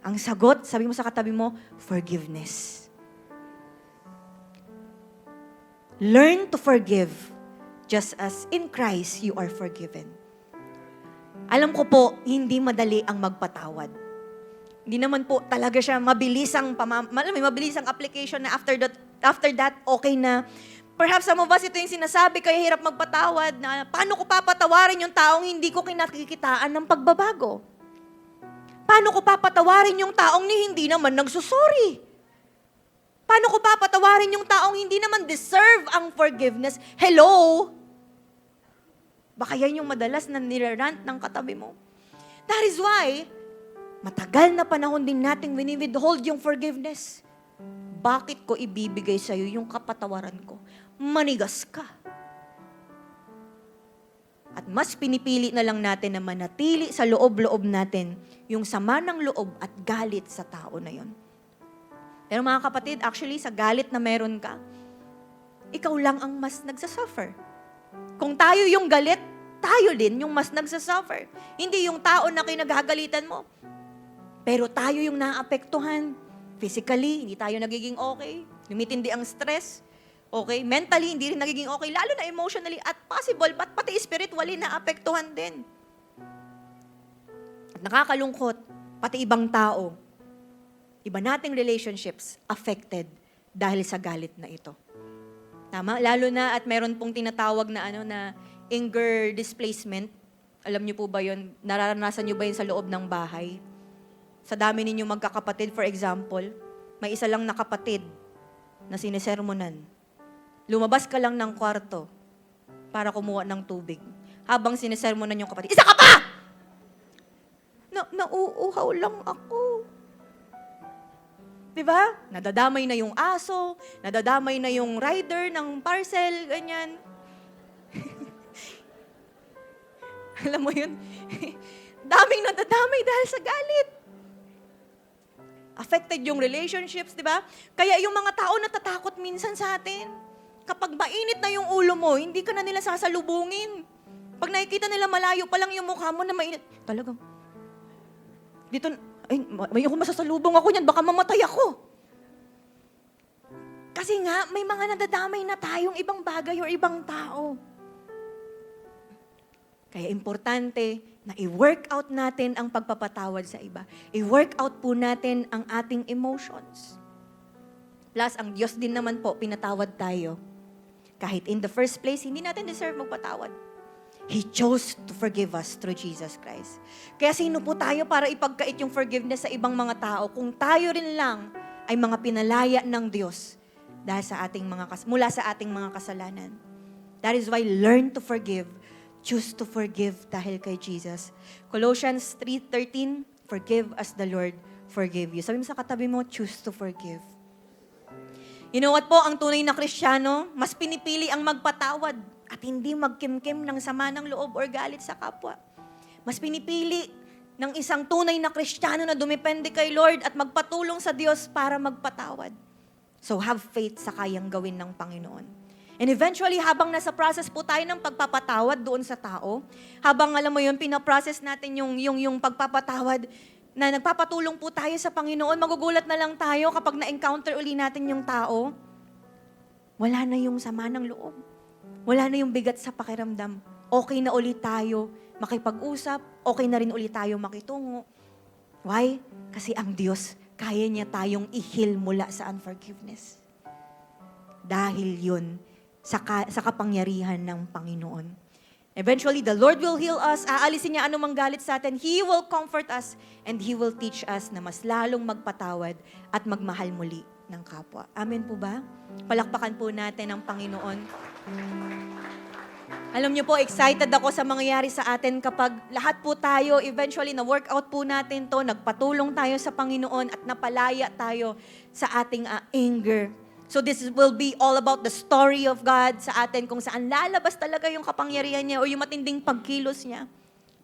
Ang sagot, sabi mo sa katabi mo, forgiveness. Learn to forgive just as in Christ you are forgiven. Alam ko po, hindi madali ang magpatawad. Hindi naman po talaga siya mabilis ang application na after that, okay na. Perhaps some of us, ito yung sinasabi, kaya hirap magpatawad na paano ko papatawarin yung taong hindi ko kinakikitaan ng pagbabago? Paano ko papatawarin yung taong hindi naman nagsusorry? Paano ko papatawarin yung taong hindi naman deserve ang forgiveness? Hello? Baka yan yung madalas na nirarant ng katabi mo. That is why, matagal na panahon din nating withhold yung forgiveness. Bakit ko ibibigay sa'yo yung kapatawaran ko? Manigas ka. At mas pinipili na lang natin na manatili sa loob-loob natin yung sama ng loob at galit sa tao na yon. Pero mga kapatid, actually, sa galit na meron ka, ikaw lang ang mas nagsasuffer. Kung tayo yung galit, tayo din yung mas nagsasuffer. Hindi yung tao na kinagagalitan mo. Pero tayo yung naapektuhan. Physically, hindi tayo nagiging okay. Lumitindi ang stress. Okay? Mentally, hindi rin nagiging okay. Lalo na emotionally at possible, pati spiritually naapektuhan din. At nakakalungkot, pati ibang tao, iba nating relationships affected dahil sa galit na ito. Tama? Lalo na at meron pong tinatawag na na anger displacement. Alam niyo po ba 'yon? Nararanasan niyo ba 'yon sa loob ng bahay? Sa dami ninyong magkakapatid, for example, may isa lang na kapatid na sinisermonan. Lumabas ka lang ng kwarto para kumuha ng tubig. Habang sinisermonan yung kapatid, isa ka pa! Nauuhaw lang ako. Diba? Nadadamay na yung aso, nadadamay na yung rider ng parcel, ganyan. Alam mo yun? Daming nadadamay dahil sa galit. Affected yung relationships, di ba? Kaya yung mga tao natatakot minsan sa atin. Kapag mainit na yung ulo mo, hindi ka na nila sasalubungin. Pag nakikita nila malayo pa lang yung mukha mo na mainit, talagang, dito, ay, may ako masasalubong ako niyan, baka mamatay ako. Kasi nga, may mga nadadamay na tayong ibang bagay o ibang tao. Kaya importante na i-work out natin ang pagpapatawad sa iba. I-work out po natin ang ating emotions. Plus, ang Diyos din naman po, pinatawad tayo. Kahit in the first place, hindi natin deserve magpatawad. He chose to forgive us through Jesus Christ. Kaya sino po tayo para ipagkait yung forgiveness sa ibang mga tao kung tayo rin lang ay mga pinalaya ng Diyos dahil sa ating mula sa ating mga kasalanan. That is why learn to forgive. Choose to forgive dahil kay Jesus. Colossians 3:13, forgive as the Lord forgive you. Sabi mo sa katabi mo, choose to forgive. You know what po, ang tunay na Kristiyano, mas pinipili ang magpatawad at hindi magkimkim ng sama ng loob or galit sa kapwa. Mas pinipili ng isang tunay na Kristiyano na dumepende kay Lord at magpatulong sa Diyos para magpatawad. So have faith sa kayang gawin ng Panginoon. And eventually, habang nasa process po tayo ng pagpapatawad doon sa tao, habang alam mo yun, pinaprocess natin yung pagpapatawad, na nagpapatulong po tayo sa Panginoon, magugulat na lang tayo kapag na-encounter uli natin yung tao, wala na yung sama ng loob. Wala na yung bigat sa pakiramdam. Okay na ulit tayo makipag-usap, okay na rin ulit tayo makitungo. Why? Kasi ang Diyos, kaya niya tayong i-heal mula sa unforgiveness. Dahil yun, sa kapangyarihan ng Panginoon. Eventually, the Lord will heal us. Aalisin niya anumang galit sa atin. He will comfort us and He will teach us na mas lalong magpatawad at magmahal muli ng kapwa. Amen po ba? Palakpakan po natin ang Panginoon. Alam niyo po, excited ako sa mangyayari sa atin kapag lahat po tayo, eventually, na-workout po natin to, nagpatulong tayo sa Panginoon at napalaya tayo sa ating anger. So this will be all about the story of God sa atin kung saan lalabas talaga yung kapangyarihan niya o yung matinding pagkilos niya.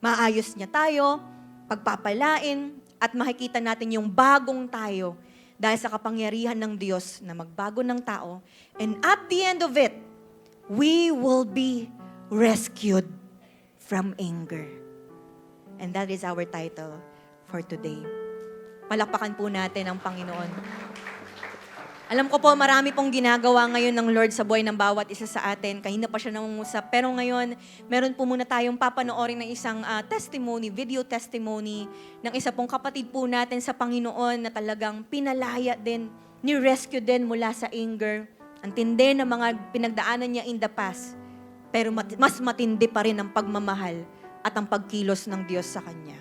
Maayos niya tayo, pagpapalain, at makikita natin yung bagong tayo dahil sa kapangyarihan ng Diyos na magbago ng tao. And at the end of it, we will be rescued from anger. And that is our title for today. Palakpakan po natin ang Panginoon. Alam ko po, marami pong ginagawa ngayon ng Lord sa buhay ng bawat isa sa atin. Kanina pa siya nangungusap. Pero ngayon, meron po muna tayong papanoorin ng isang testimony, video testimony, ng isa pong kapatid po natin sa Panginoon na talagang pinalaya din, ni-rescue din mula sa anger. Ang tindi ng mga pinagdaanan niya in the past. Pero mas matindi pa rin ang pagmamahal at ang pagkilos ng Diyos sa Kanya.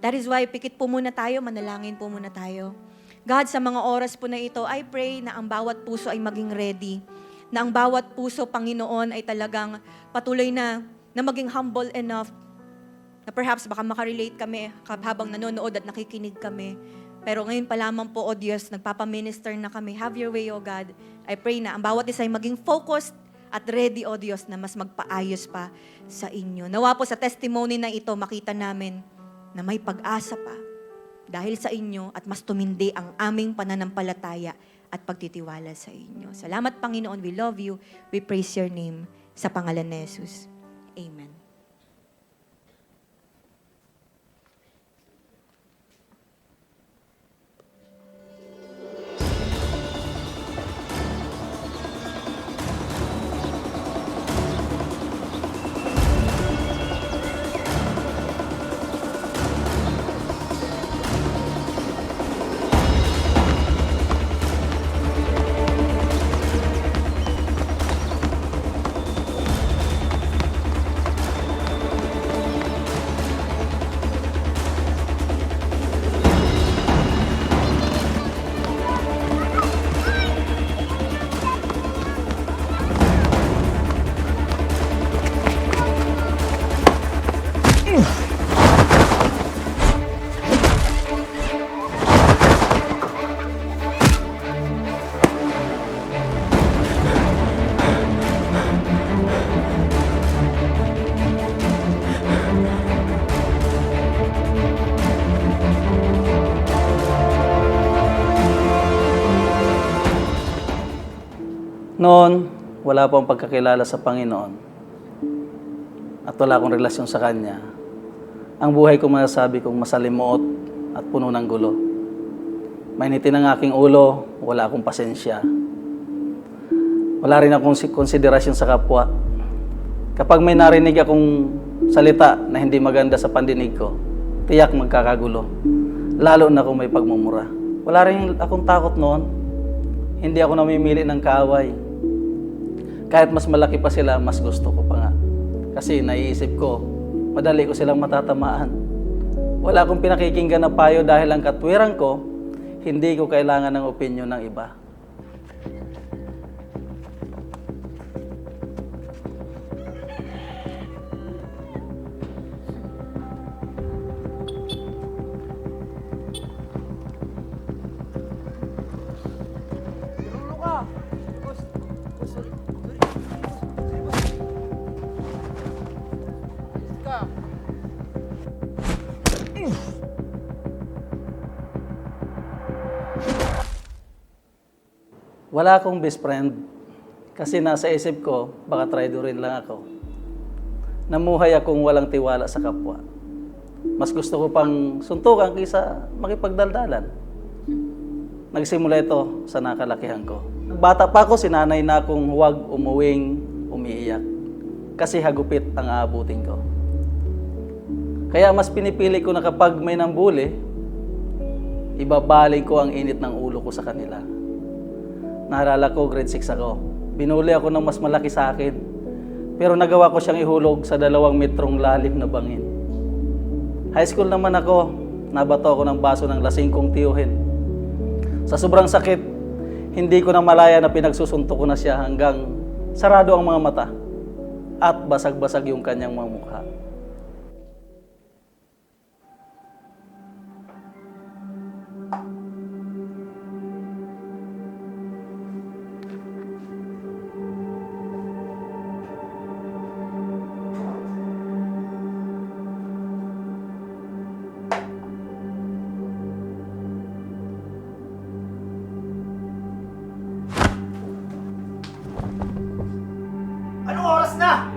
That is why, pikit po muna tayo, manalangin po muna tayo. God, sa mga oras po na ito, I pray na ang bawat puso ay maging ready. Na ang bawat puso, Panginoon, ay talagang patuloy na maging humble enough na perhaps baka makarelate kami habang nanonood at nakikinig kami. Pero ngayon pa lamang po, O Diyos, nagpapaminister na kami. Have your way, O God. I pray na ang bawat isa ay maging focused at ready, O Diyos, na mas magpaayos pa sa inyo. Nawa po sa testimony na ito, makita namin na may pag-asa pa dahil sa inyo at mas tumindi ang aming pananampalataya at pagtitiwala sa inyo. Salamat, Panginoon. We love you. We praise your name sa pangalan ni Jesus. Amen. Noon, wala pang pagkakilala sa Panginoon at wala akong relasyon sa Kanya. Ang buhay ko masasabi kong masalimuot at puno ng gulo. Mainitin ang aking ulo, wala akong pasensya. Wala rin akong konsiderasyon sa kapwa. Kapag may narinig akong salita na hindi maganda sa pandinig ko, tiyak magkakagulo. Lalo na kung may pagmumura. Wala rin akong takot noon. Hindi ako namimili ng kaaway. Kahit mas malaki pa sila, mas gusto ko pa nga. Kasi naiisip ko, madali ko silang matatamaan. Wala akong pinakikinggan na payo dahil ang katwiran ko, hindi ko kailangan ng opinyon ng iba. Wala akong best friend kasi nasa isip ko, baka traidorin lang ako. Namuhay akong walang tiwala sa kapwa. Mas gusto ko pang suntukan kaysa makipagdaldalan. Nagsimula ito sa nakalakihan ko. Bata pa ako, sinanay na akong huwag umuwing umiiyak kasi hagupit ang aabutin ko. Kaya mas pinipili ko na kapag may nambuli, ibabaling ko ang init ng ulo ko sa kanila. Naalala ko, grade 6 ako. Binuli ako ng mas malaki sa akin. Pero nagawa ko siyang ihulog sa 2 metrong lalim na bangin. High school naman ako, nabato ako ng baso ng lasing kong tiyuhin. Sa sobrang sakit, hindi ko na malaya na pinagsusunto ko na siya hanggang sarado ang mga mata at basag-basag yung kanyang mga mukha. Anong oras na?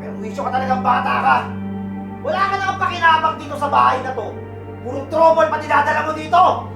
Pero wisyo ka talagang bata ka. Wala ka nang pakinabang dito sa bahay na to. Puro trouble pati dadala mo dito.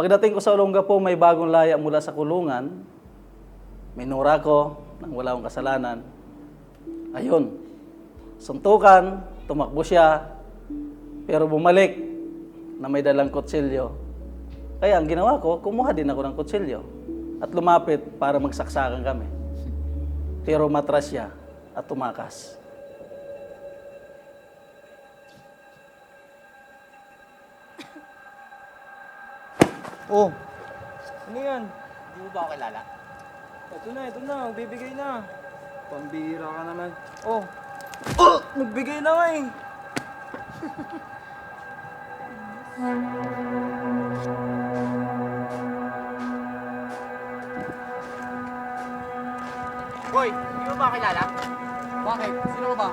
Pagdating ko sa Olongapo, may bagong laya mula sa kulungan. Minura ko nang wala akong kasalanan. Ayun, suntukan, tumakbo siya, pero bumalik na may dalang kutsilyo. Kaya ang ginawa ko, kumuha din ako ng kutsilyo at lumapit para magsaksakan kami. Pero matras siya at tumakas. Oh, ano yan? Hindi mo ba ako kilala? Ito na, magbibigay na. Pambihira ka naman. Oh, nagbigay na nga eh. Hoy, hindi mo ba ako kilala? Bakit? Sino ka ba?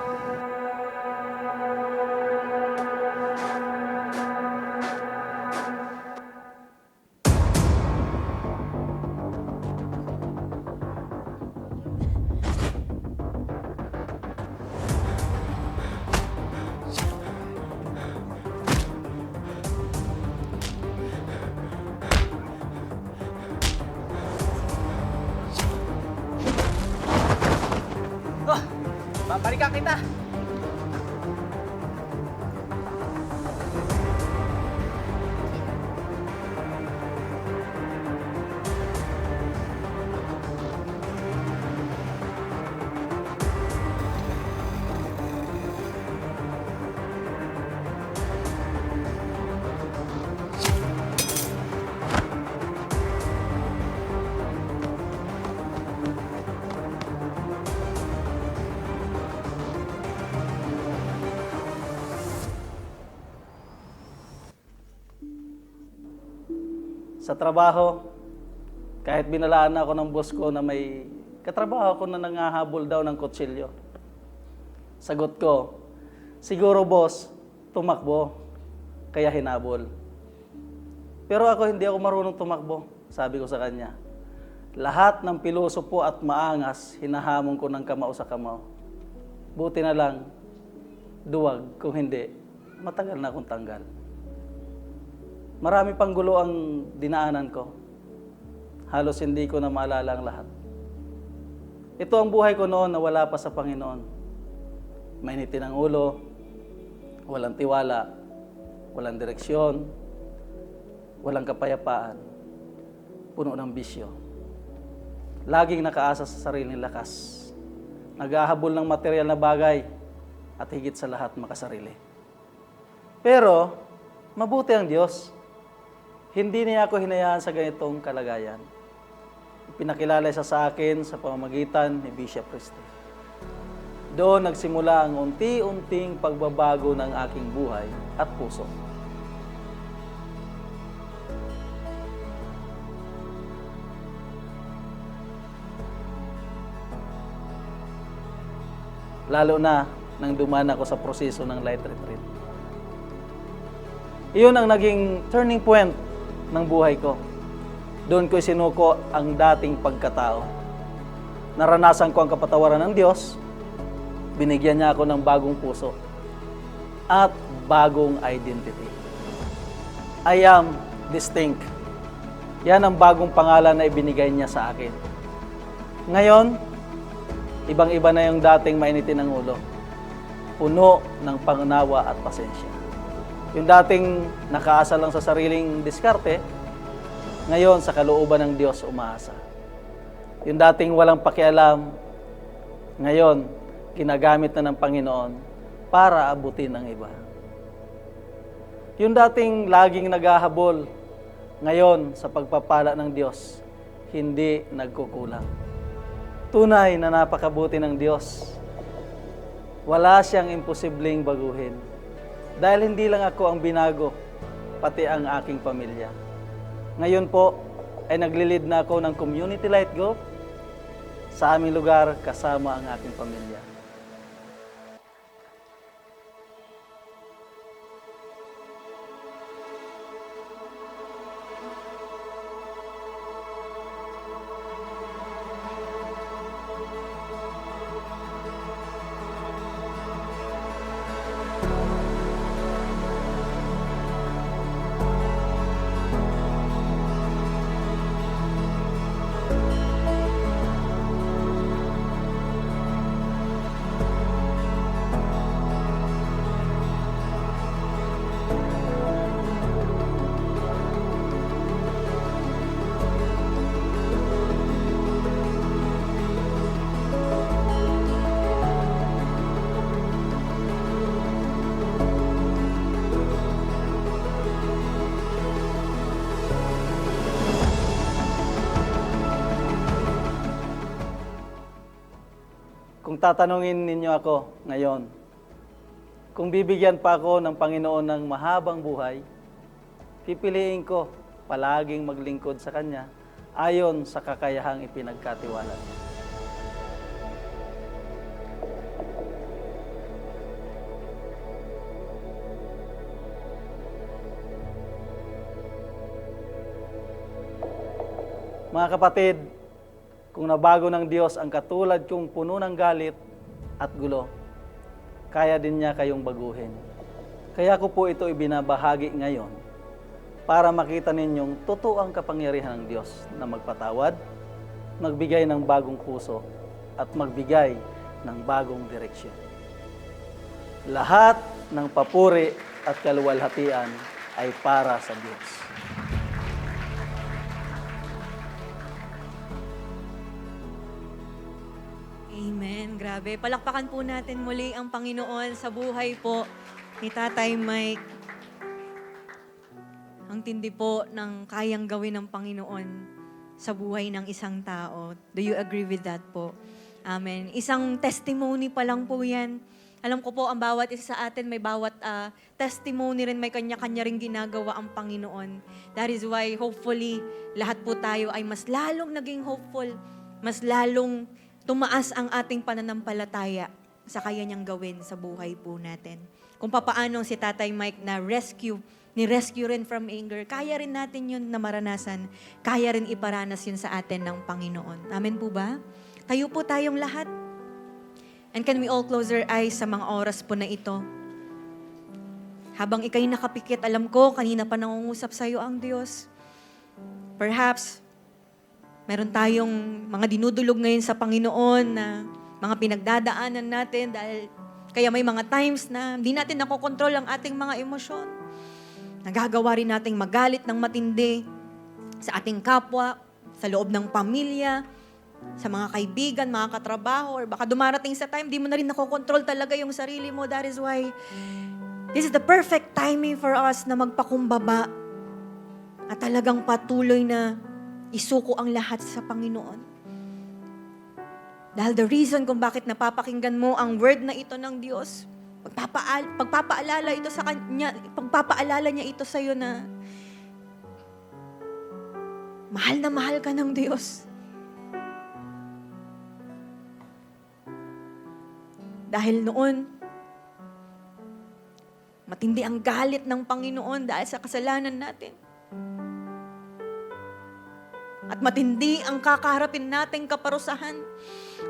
Babalikan kita! Sa trabaho, kahit binalaan ako ng boss ko na may katrabaho ko na nangahabol daw ng kutsilyo. Sagot ko, siguro boss, tumakbo, kaya hinabol. Pero ako hindi ako marunong tumakbo, sabi ko sa kanya. Lahat ng piloso po at maangas, hinahamon ko ng kamao sa kamao. Buti na lang, duwag, kung hindi, matagal na akong tanggal. Marami pang gulo ang dinaanan ko. Halos hindi ko na maalala ang lahat. Ito ang buhay ko noon na wala pa sa Panginoon. Mainitin ang ulo, walang tiwala, walang direksyon, walang kapayapaan, puno ng bisyo. Laging nakaasa sa sariling lakas. Naghahabol ng material na bagay at higit sa lahat makasarili. Pero, mabuti ang Diyos. Hindi niya ako hinayaan sa ganitong kalagayan. Pinakilala siya sa akin sa pamamagitan ni Bishop Christy. Doon nagsimula ang unti-unting pagbabago ng aking buhay at puso. Lalo na nang dumaan ako sa proseso ng Light Retreat. Iyon ang naging turning point ng buhay ko. Doon ko sinuko ang dating pagkatao. Naranasan ko ang kapatawaran ng Diyos, binigyan niya ako ng bagong puso at bagong identity. I am distinct. Yan ang bagong pangalan na ibinigay niya sa akin. Ngayon, ibang-iba na yung dating mainitin ng ulo. Puno ng pangunawa at pasensya. Yung dating nakaasa lang sa sariling diskarte, ngayon sa kalooban ng Diyos umaasa. Yung dating walang pakialam, ngayon ginagamit na ng Panginoon para abutin ang iba. Yung dating laging naghahabol, ngayon sa pagpapala ng Diyos, hindi nagkukulang. Tunay na napakabuti ng Diyos. Wala siyang imposibleng baguhin. Dahil hindi lang ako ang binago, pati ang aking pamilya. Ngayon po, ay naglilid na ako ng Community Light Group sa aming lugar kasama ang aking pamilya. Kung tatanungin ninyo ako ngayon, kung bibigyan pa ako ng Panginoon ng mahabang buhay, pipiliin ko palaging maglingkod sa Kanya ayon sa kakayahang ipinagkatiwala niya. Mga kapatid, kung nabago ng Diyos ang katulad kong puno ng galit at gulo, kaya din niya kayong baguhin. Kaya ko po ito ibinabahagi ngayon para makita ninyong totoo ang kapangyarihan ng Diyos na magpatawad, magbigay ng bagong puso, at magbigay ng bagong direksyon. Lahat ng papuri at kaluwalhatian ay para sa Diyos. Amen. Grabe. Palakpakan po natin muli ang Panginoon sa buhay po ni Tatay Mike. Ang tindi po ng kayang gawin ng Panginoon sa buhay ng isang tao. Do you agree with that po? Amen. Isang testimony pa lang po yan Alam ko po, ang bawat isa sa atin may bawat testimony rin, may kanya-kanya rin ginagawa ang Panginoon. That is why, hopefully, lahat po tayo ay mas lalong naging hopeful, mas lalong tumaas ang ating pananampalataya sa kaya niyang gawin sa buhay po natin. Kung papaano si Tatay Mike na ni-rescue rin from anger, kaya rin natin yun na maranasan, kaya rin iparanas yun sa atin ng Panginoon. Amen po ba? Tayo po tayong lahat. And can we all close our eyes sa mga oras po na ito? Habang ikay nakapikit, alam ko, kanina pa nangungusap sa'yo ang Diyos. Perhaps, meron tayong mga dinudulog ngayon sa Panginoon na mga pinagdadaanan natin dahil kaya may mga times na hindi natin nakokontrol ang ating mga emosyon. Nagagawa rin nating magalit ng matindi sa ating kapwa, sa loob ng pamilya, sa mga kaibigan, mga katrabaho, or baka dumarating sa time, di mo na rin nakokontrol talaga yung sarili mo. That is why this is the perfect timing for us na magpakumbaba at talagang patuloy na isuko ang lahat sa Panginoon. Dahil the reason kung bakit napapakinggan mo ang word na ito ng Diyos, pagpapaalala ito sa kanya, pagpapaalala niya ito sa iyo na mahal ka ng Diyos. Dahil noon, matindi ang galit ng Panginoon dahil sa kasalanan natin. At matindi ang kakaharapin nating kaparusahan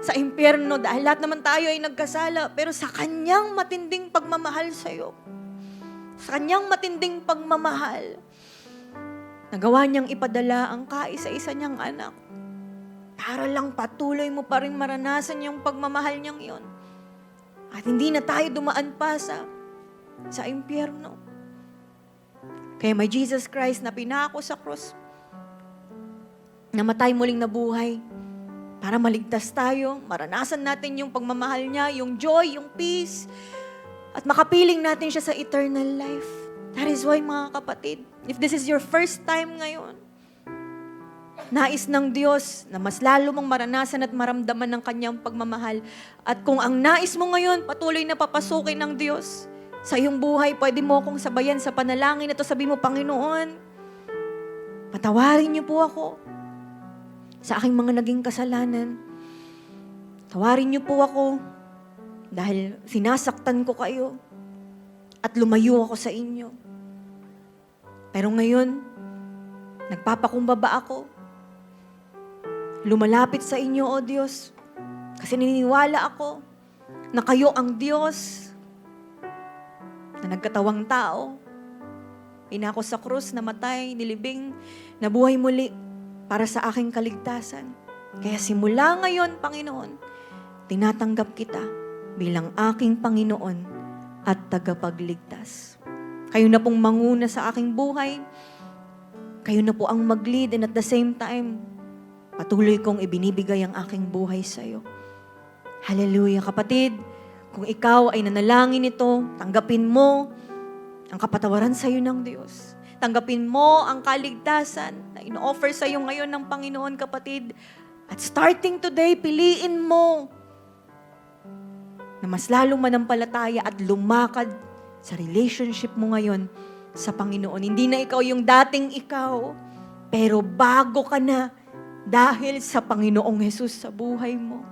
sa impyerno dahil lahat naman tayo ay nagkasala. Pero sa kanyang matinding pagmamahal sa'yo, sa kanyang matinding pagmamahal, nagawa niyang ipadala ang kaisa-isa niyang anak para lang patuloy mo pa rin maranasan yung pagmamahal niyang yon. At hindi na tayo dumaan pa sa impyerno. Kaya may Jesus Christ na pinako sa krus, namatay muling nabuhay para maligtas tayo, maranasan natin yung pagmamahal niya, yung joy, yung peace, at makapiling natin siya sa eternal life. That is why, mga kapatid, if this is your first time ngayon, nais ng Diyos na mas lalo mong maranasan at maramdaman ng kanyang pagmamahal. At kung ang nais mo ngayon, patuloy na papasukin ng Diyos sa iyong buhay, pwede mo akong sabayan sa panalangin ito. Sabi mo, Panginoon, patawarin niyo po ako sa aking mga naging kasalanan. Tawarin niyo po ako dahil sinasaktan ko kayo at lumayo ako sa inyo. Pero ngayon, nagpapakumbaba ako. Lumalapit sa inyo, O Diyos, kasi naniniwala ako na kayo ang Diyos na nagkatawang tao, pinako sa krus, namatay, nilibing, nabuhay muli para sa aking kaligtasan. Kaya simula ngayon, Panginoon, tinatanggap kita bilang aking Panginoon at tagapagligtas. Kayo na pong manguna sa aking buhay, kayo na po ang mag-lead, and at the same time, patuloy kong ibinibigay ang aking buhay sa iyo. Hallelujah. Kapatid, kung ikaw ay nanalangin ito, tanggapin mo ang kapatawaran sa iyo ng Diyos. Tanggapin mo ang kaligtasan na ino-offer sa iyo ngayon ng Panginoon, kapatid. At starting today, piliin mo na mas lalong manampalataya at lumakad sa relationship mo ngayon sa Panginoon. Hindi na ikaw yung dating ikaw, pero bago ka na dahil sa Panginoong Jesus sa buhay mo.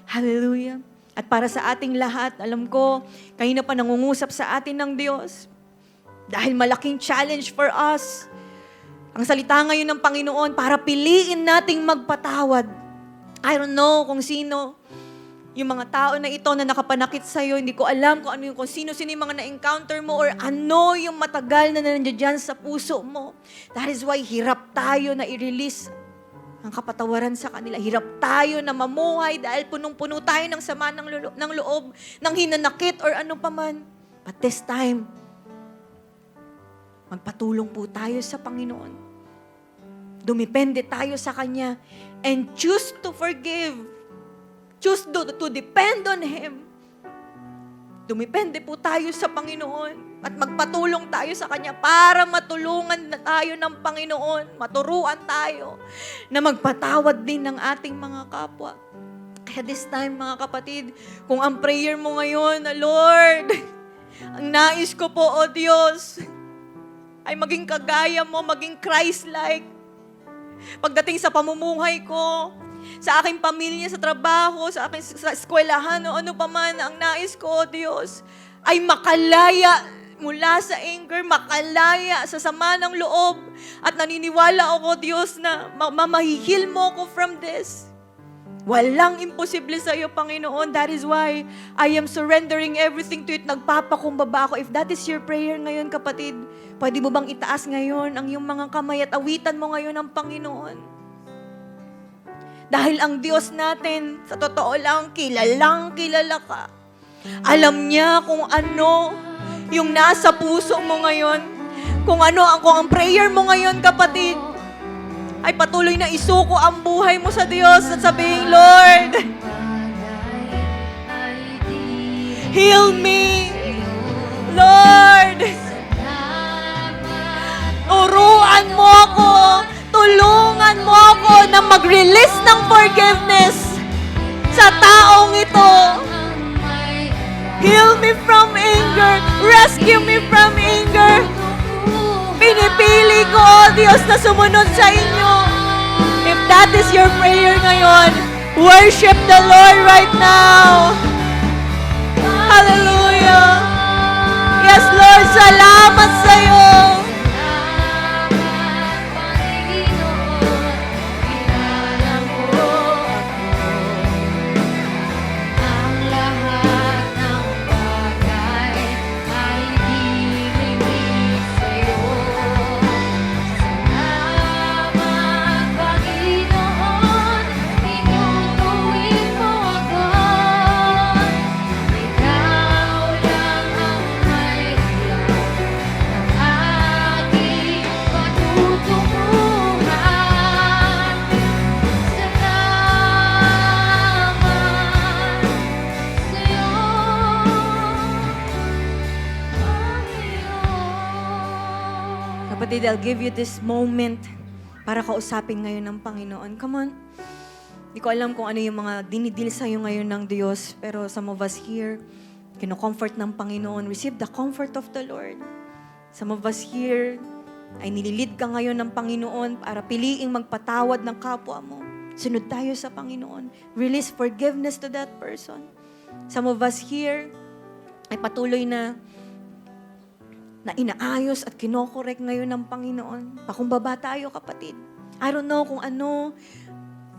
Hallelujah. At para sa ating lahat, alam ko, kayo na pa nangungusap sa atin ng Diyos. Dahil malaking challenge for us. Ang salita ngayon ng Panginoon para piliin nating magpatawad. I don't know kung sino yung mga tao na ito na nakapanakit sa'yo. Hindi ko alam kung ano yung, kung sino-sino yung mga na-encounter mo or ano yung matagal na nandiyan dyan sa puso mo. That is why hirap tayo na i-release ang kapatawaran sa kanila. Hirap tayo na mamuhay dahil punong-puno tayo ng sama ng loob, ng hinanakit or ano paman. But this time, magpatulong po tayo sa Panginoon. Dumipende tayo sa Kanya and choose to forgive. Choose to depend on Him. Dumipende po tayo sa Panginoon at magpatulong tayo sa Kanya para matulungan na tayo ng Panginoon, maturuan tayo na magpatawad din ng ating mga kapwa. Kaya this time, mga kapatid, kung ang prayer mo ngayon, Lord, ang nais ko po, O Diyos, ay maging kagaya mo, maging Christ-like. Pagdating sa pamumuhay ko, sa aking pamilya, sa trabaho, sa aking sa eskwelahan, o ano pa man, ang nais ko, O Diyos, ay makalaya mula sa anger, makalaya sa sama ng loob. At naniniwala ako, Diyos, na mamahihil mo ko from this. Walang imposible sa iyo, Panginoon. That is why I am surrendering everything to it. Nagpapakumbaba ako. If that is your prayer ngayon, kapatid, pwede mo bang itaas ngayon ang iyong mga kamay at awitan mo ngayon ang Panginoon? Dahil ang Diyos natin, sa totoo lang, kilalang kilala ka. Alam niya kung ano yung nasa puso mo ngayon. Kung ang prayer mo ngayon, kapatid, ay patuloy na isuko ang buhay mo sa Diyos at sabihin, Lord, heal me. Lord, turuan mo ako, tulungan mo ako na mag-release ng forgiveness sa taong ito. Heal me from anger. Rescue me from anger. Pinipili ko, O Diyos, na sumunod sa inyo. If that is your prayer ngayon, worship the Lord right now. Hallelujah. Yes, Lord, salamat sa iyo. Ang lahat ng bagay ay dinibig sa'yo. Salamat, Panginoon, itutuwid mo ako. Ikaw lang ang may alam ng aking patutunguhan. Salamat sa'yo, Panginoon. Kapatid, I'll give you this moment para kausapin ngayon ng Panginoon. Come on. Hindi ko alam kung ano yung mga dinidil sa'yo ngayon ng Diyos, pero some of us here, kino-comfort ng Panginoon. Receive the comfort of the Lord. Some of us here, ay nililid ka ngayon ng Panginoon para piliing magpatawad ng kapwa mo. Sunod tayo sa Panginoon. Release forgiveness to that person. Some of us here, ay patuloy na inaayos at kinokorek ngayon ng Panginoon. Pakumbaba tayo, kapatid. I don't know kung ano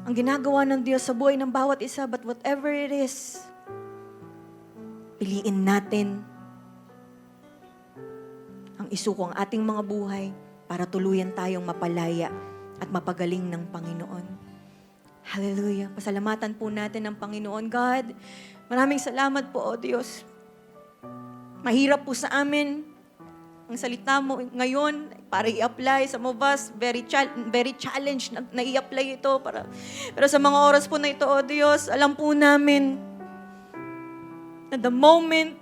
ang ginagawa ng Diyos sa buhay ng bawat isa, but whatever it is, piliin natin ang isuko ang ating mga buhay para tuluyan tayong mapalaya at mapagaling ng Panginoon. Hallelujah. Pasalamatan po natin ang Panginoon. God, maraming salamat po, O Diyos. Mahirap po sa amin ang salita mo ngayon para i-apply. Some of us, very challenged na i-apply ito. Pero sa mga oras po na ito, O Diyos, alam po namin na the moment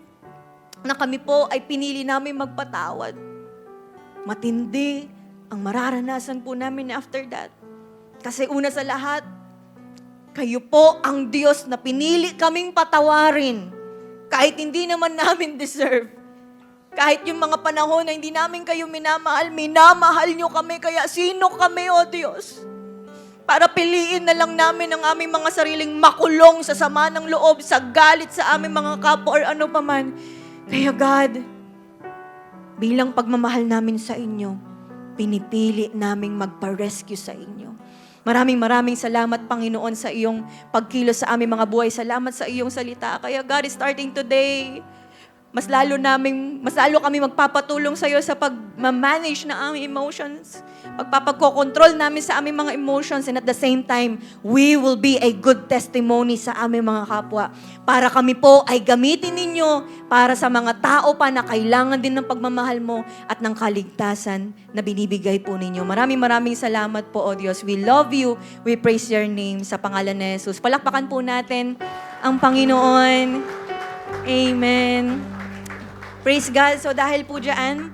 na kami po ay pinili namin magpatawad, matindi ang mararanasan po namin after that. Kasi una sa lahat, kayo po ang Diyos na pinili kaming patawarin kahit hindi naman namin deserve. Kahit yung mga panahon na hindi namin kayo minamahal, minamahal nyo kami. Kaya sino kami, O Diyos? Para piliin na lang namin ang aming mga sariling makulong sa sama ng loob, sa galit sa aming mga kapwa or ano paman. Kaya God, bilang pagmamahal namin sa inyo, pinipili naming magpa-rescue sa inyo. Maraming salamat, Panginoon, sa iyong pagkilos sa aming mga buhay. Salamat sa iyong salita. Kaya God, starting today, mas lalo kami magpapatulong sa iyo sa pag-manage na aming emotions, pagpapagkokontrol namin sa aming mga emotions, and at the same time, we will be a good testimony sa aming mga kapwa. Para kami po ay gamitin ninyo para sa mga tao pa na kailangan din ng pagmamahal mo at ng kaligtasan na binibigay po ninyo. Maraming salamat po, O Diyos. We love you. We praise your name sa pangalan ni Jesus. Palakpakan po natin ang Panginoon. Amen. Praise God. So dahil po dyan,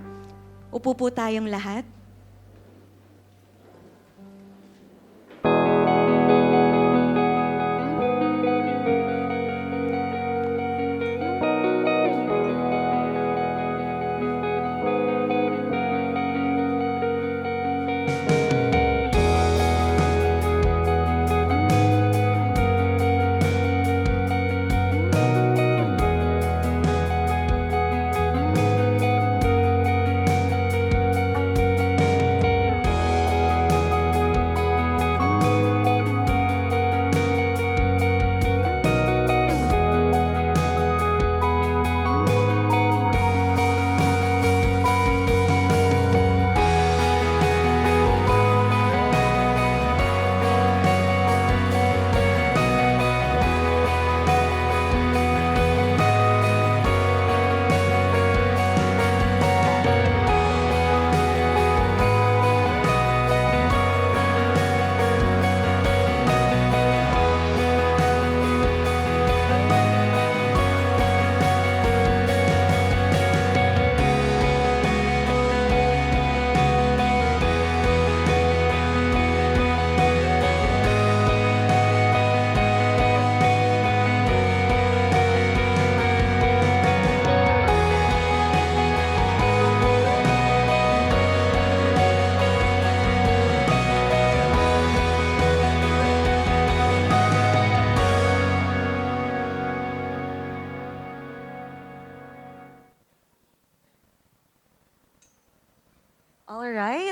upo po tayong lahat.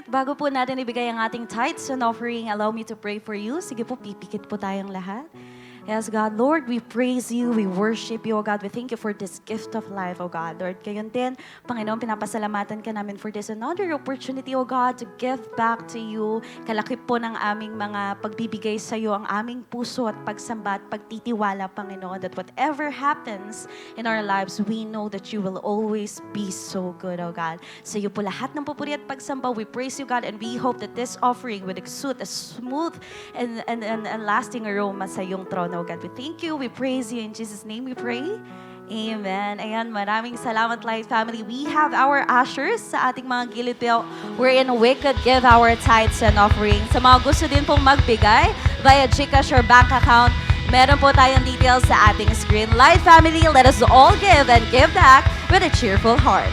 bago po natin ibigay ang ating tithes and offering, allow me to pray for you. Sige po, pipikit po tayong lahat. Yes, God, Lord, we praise you, we worship you, O God. We thank you for this gift of life, O God. Lord, gayon din, Panginoon, pinapasalamatan ka namin for this another opportunity, O God, to give back to you. Kalakip po ng aming mga pagbibigay sa iyo, ang aming puso at pagsamba at pagtitiwala, Panginoon, that whatever happens in our lives, we know that you will always be so good, O God. Sa iyo po lahat ng papuri at pagsamba, we praise you, God, and we hope that this offering would exude a smooth and lasting aroma sa iyong throne, O God. We thank you, we praise you, in Jesus' name we pray. Amen. Ayan, maraming salamat, Light Family. We have our ushers sa ating mga gilid po. Wherein we could give our tithes and offerings. Sa mga gusto din pong magbigay via GCash or bank account, meron po tayong details sa ating screen. Light Family, let us all give and give back with a cheerful heart.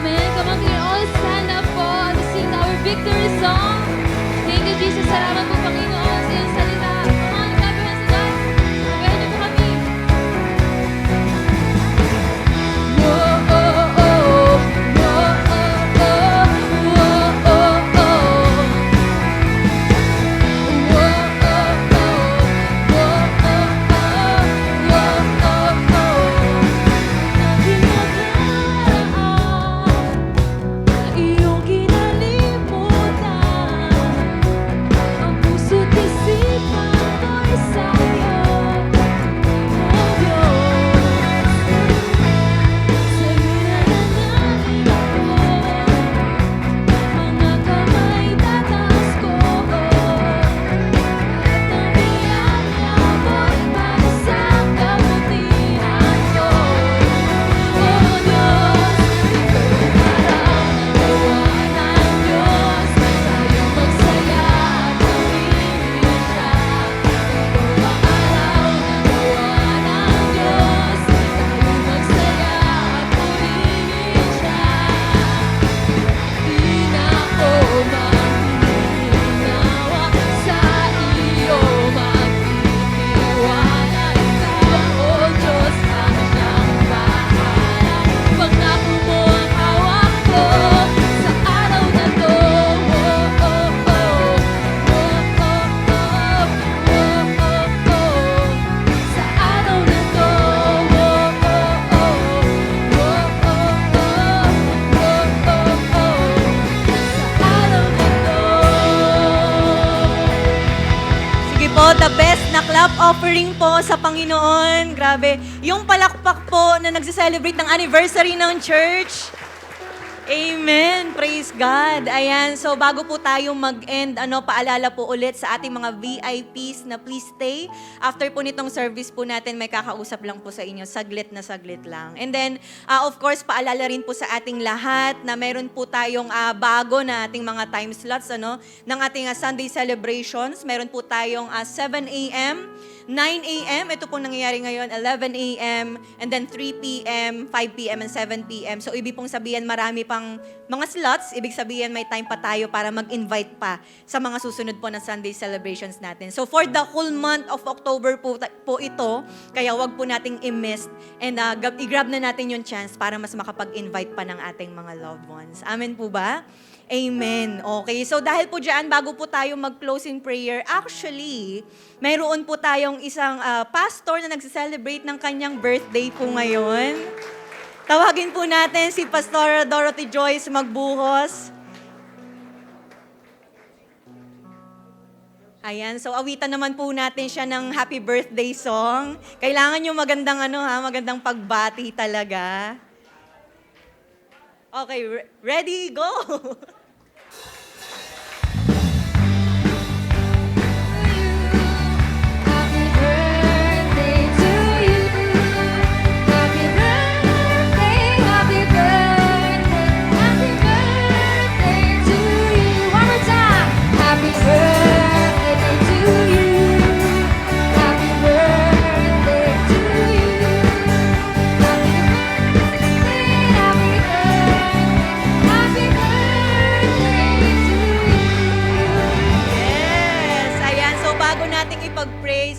Amen. Come on, can you all stand up po to sing our victory song? Thank you, Jesus. Salamat po, Panginoon, sa iyong salita. Come on, clap your hands to God. Pwede niyo po kami. Whoa, oh, oh. Whoa, oh, oh. Whoa, oh, oh. Whoa, oh, oh. Whoa, oh, oh. Iyong kinalimutan, ang puso't isipan ko'y sa'yo, O Diyos. Sa'yo nananalig ako, mga kamay tataas ko, at ang iyaya mo'y para sa kabutihan ko, O Diyos. Pangako mo ang hawak ko sa araw na to. Oh, oh, oh. Oh, oh, oh. Oh, oh, oh. Sa araw na to. Oh, oh, oh. Oh, oh, oh. Oh, oh, oh. Sa araw na to. Sige po, the best na clap offering po sa Panginoon. Grabe. Yung palakpak po na nagse-celebrate ng anniversary ng church. Amen. Praise God. Ayan. So, bago po tayo mag-end, paalala po ulit sa ating mga VIPs na please stay. After po nitong service po natin, may kakausap lang po sa inyo. Saglit na saglit lang. And then, of course, paalala rin po sa ating lahat na meron po tayong bago na ating mga time slots, ng ating Sunday celebrations. Meron po tayong 7 a.m., 9 a.m., ito pong nangyayari ngayon, 11 a.m., and then 3 p.m., 5 p.m., and 7 p.m. So, ibig pong sabihin, marami pang mga slots. Ibig sabihin, may time pa tayo para mag-invite pa sa mga susunod po na Sunday celebrations natin. So, for the whole month of October po ito, kaya wag po nating i-miss and i-grab na natin yung chance para mas makapag-invite pa ng ating mga loved ones. Amen po ba? Amen. Okay, so dahil po dyan, bago po tayo mag-close in prayer, actually, mayroon po tayong isang pastor na nagse-celebrate ng kanyang birthday po ngayon. Tawagin po natin si Pastora Dorothy Joyce Magbuhos. Ayan, so awitan naman po natin siya ng happy birthday song. Kailangan yung magandang magandang pagbati talaga. Okay, ready, go! Happy birthday to you. Happy birthday, happy birthday, happy birthday to you. One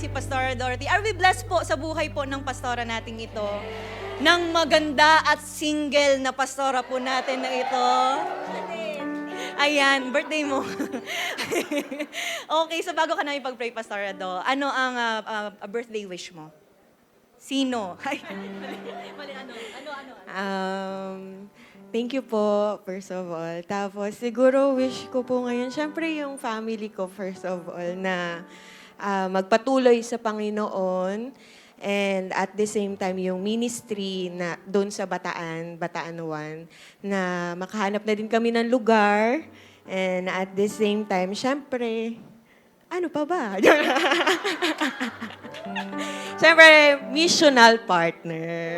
si Pastora Dorothy. Are we blessed po sa buhay po ng pastora nating ito? Ng maganda at single na pastora po natin na ito. Ayan, birthday mo. Okay, so bago ka namin pag-pray, Pastora Do, ano ang birthday wish mo? Sino? Thank you po, first of all. Tapos, siguro wish ko po ngayon, syempre yung family ko, first of all, na magpatuloy sa Panginoon. And at the same time, yung ministry na doon sa Bataan 1, na makahanap na din kami ng lugar. And at the same time, syempre, ano pa ba? Syempre, missional partner.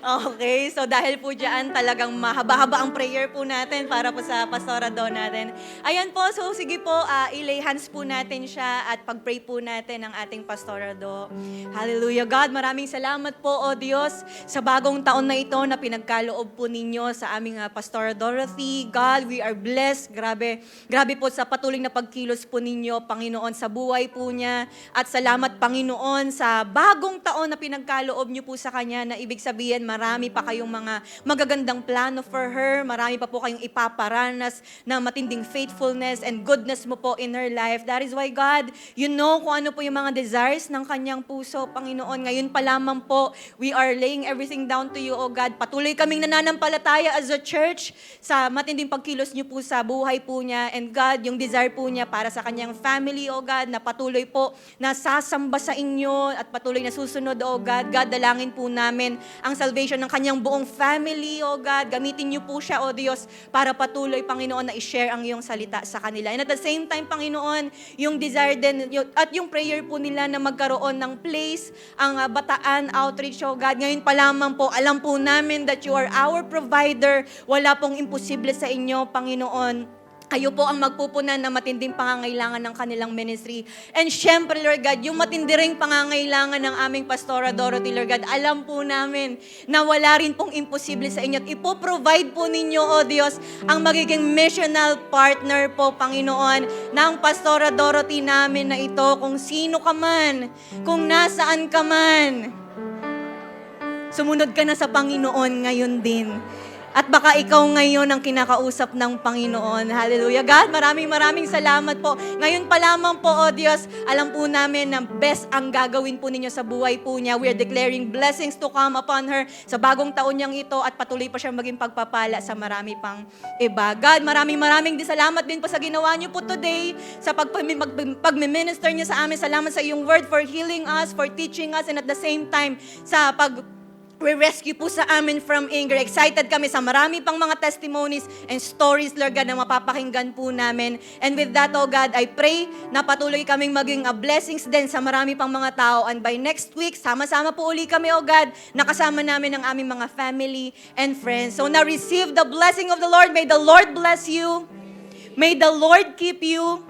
Okay, so dahil po dyan, talagang mahaba-haba ang prayer po natin para po sa Pastora Do natin. Ayan po, so sige po, ilay hands po natin siya at pag-pray po natin ang ating Pastora Do. Hallelujah. God, maraming salamat po, O Diyos, sa bagong taon na ito na pinagkaloob po ninyo sa aming Pastora Dorothy. God, we are blessed. Grabe po sa patuloy na pagkilos po ninyo, Panginoon, sa buhay po niya. At salamat, Panginoon, sa bagong taon na pinagkaloob niyo po sa kanya na ibig sabihin, marami pa kayong mga magagandang plano for her. Marami pa po kayong ipaparanas na matinding faithfulness and goodness mo po in her life. That is why, God, you know kung ano po yung mga desires ng kanyang puso, Panginoon. Ngayon pa lamang po, we are laying everything down to you, O God. Patuloy kaming nananampalataya as a church sa matinding pagkilos niyo po sa buhay po niya. And God, yung desire po niya para sa kanyang family, O God, na patuloy po na sasamba sa inyo at patuloy na susunod, O God. God, dalangin po namin ang salvation ng kanyang buong family, O God. Gamitin niyo po siya, O Diyos, para patuloy, Panginoon, na i-share ang iyong salita sa kanila. And at the same time, Panginoon, yung desire din, at yung prayer po nila na magkaroon ng place, ang Bataan Outreach, O God. Ngayon pa lamang po, alam po namin that you are our provider. Wala pong imposible sa inyo, Panginoon. Kayo po ang magpupunan na matinding pangangailangan ng kanilang ministry. And syempre, Lord God, yung matindi ring pangangailangan ng aming Pastora Dorothy, Lord God, alam po namin na wala rin pong imposible sa inyo. At ipoprovide po ninyo, O Diyos, ang magiging missional partner po, Panginoon, ng Pastora Dorothy namin na ito. Kung sino ka man, kung nasaan ka man, sumunod ka na sa Panginoon ngayon din. At baka ikaw ngayon ang kinakausap ng Panginoon. Hallelujah. God, maraming salamat po. Ngayon pa lamang po, O Diyos, alam po namin na best ang gagawin po ninyo sa buhay po niya. We are declaring blessings to come upon her sa bagong taon niyang ito at patuloy pa siyang maging pagpapala sa marami pang iba. God, maraming salamat din po sa ginawa niyo po today, sa pag-minister niyo sa amin. Salamat sa iyong word for healing us, for teaching us, and at the same time, sa rescue po sa amin from anger. Excited kami sa marami pang mga testimonies and stories, Lord God, na mapapakinggan po namin. And with that, oh God, I pray na patuloy kaming maging blessings din sa marami pang mga tao. And by next week, sama-sama po uli kami, oh God, nakasama namin ang aming mga family and friends. So na receive the blessing of the Lord. May the Lord bless you. May the Lord keep you.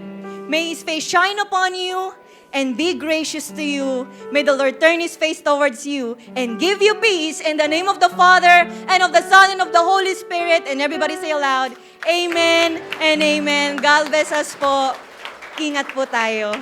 May His face shine upon you and be gracious to you. May the Lord turn His face towards you and give you peace in the name of the Father and of the Son and of the Holy Spirit. And everybody say aloud, Amen and Amen. God bless us po. Ingat po tayo.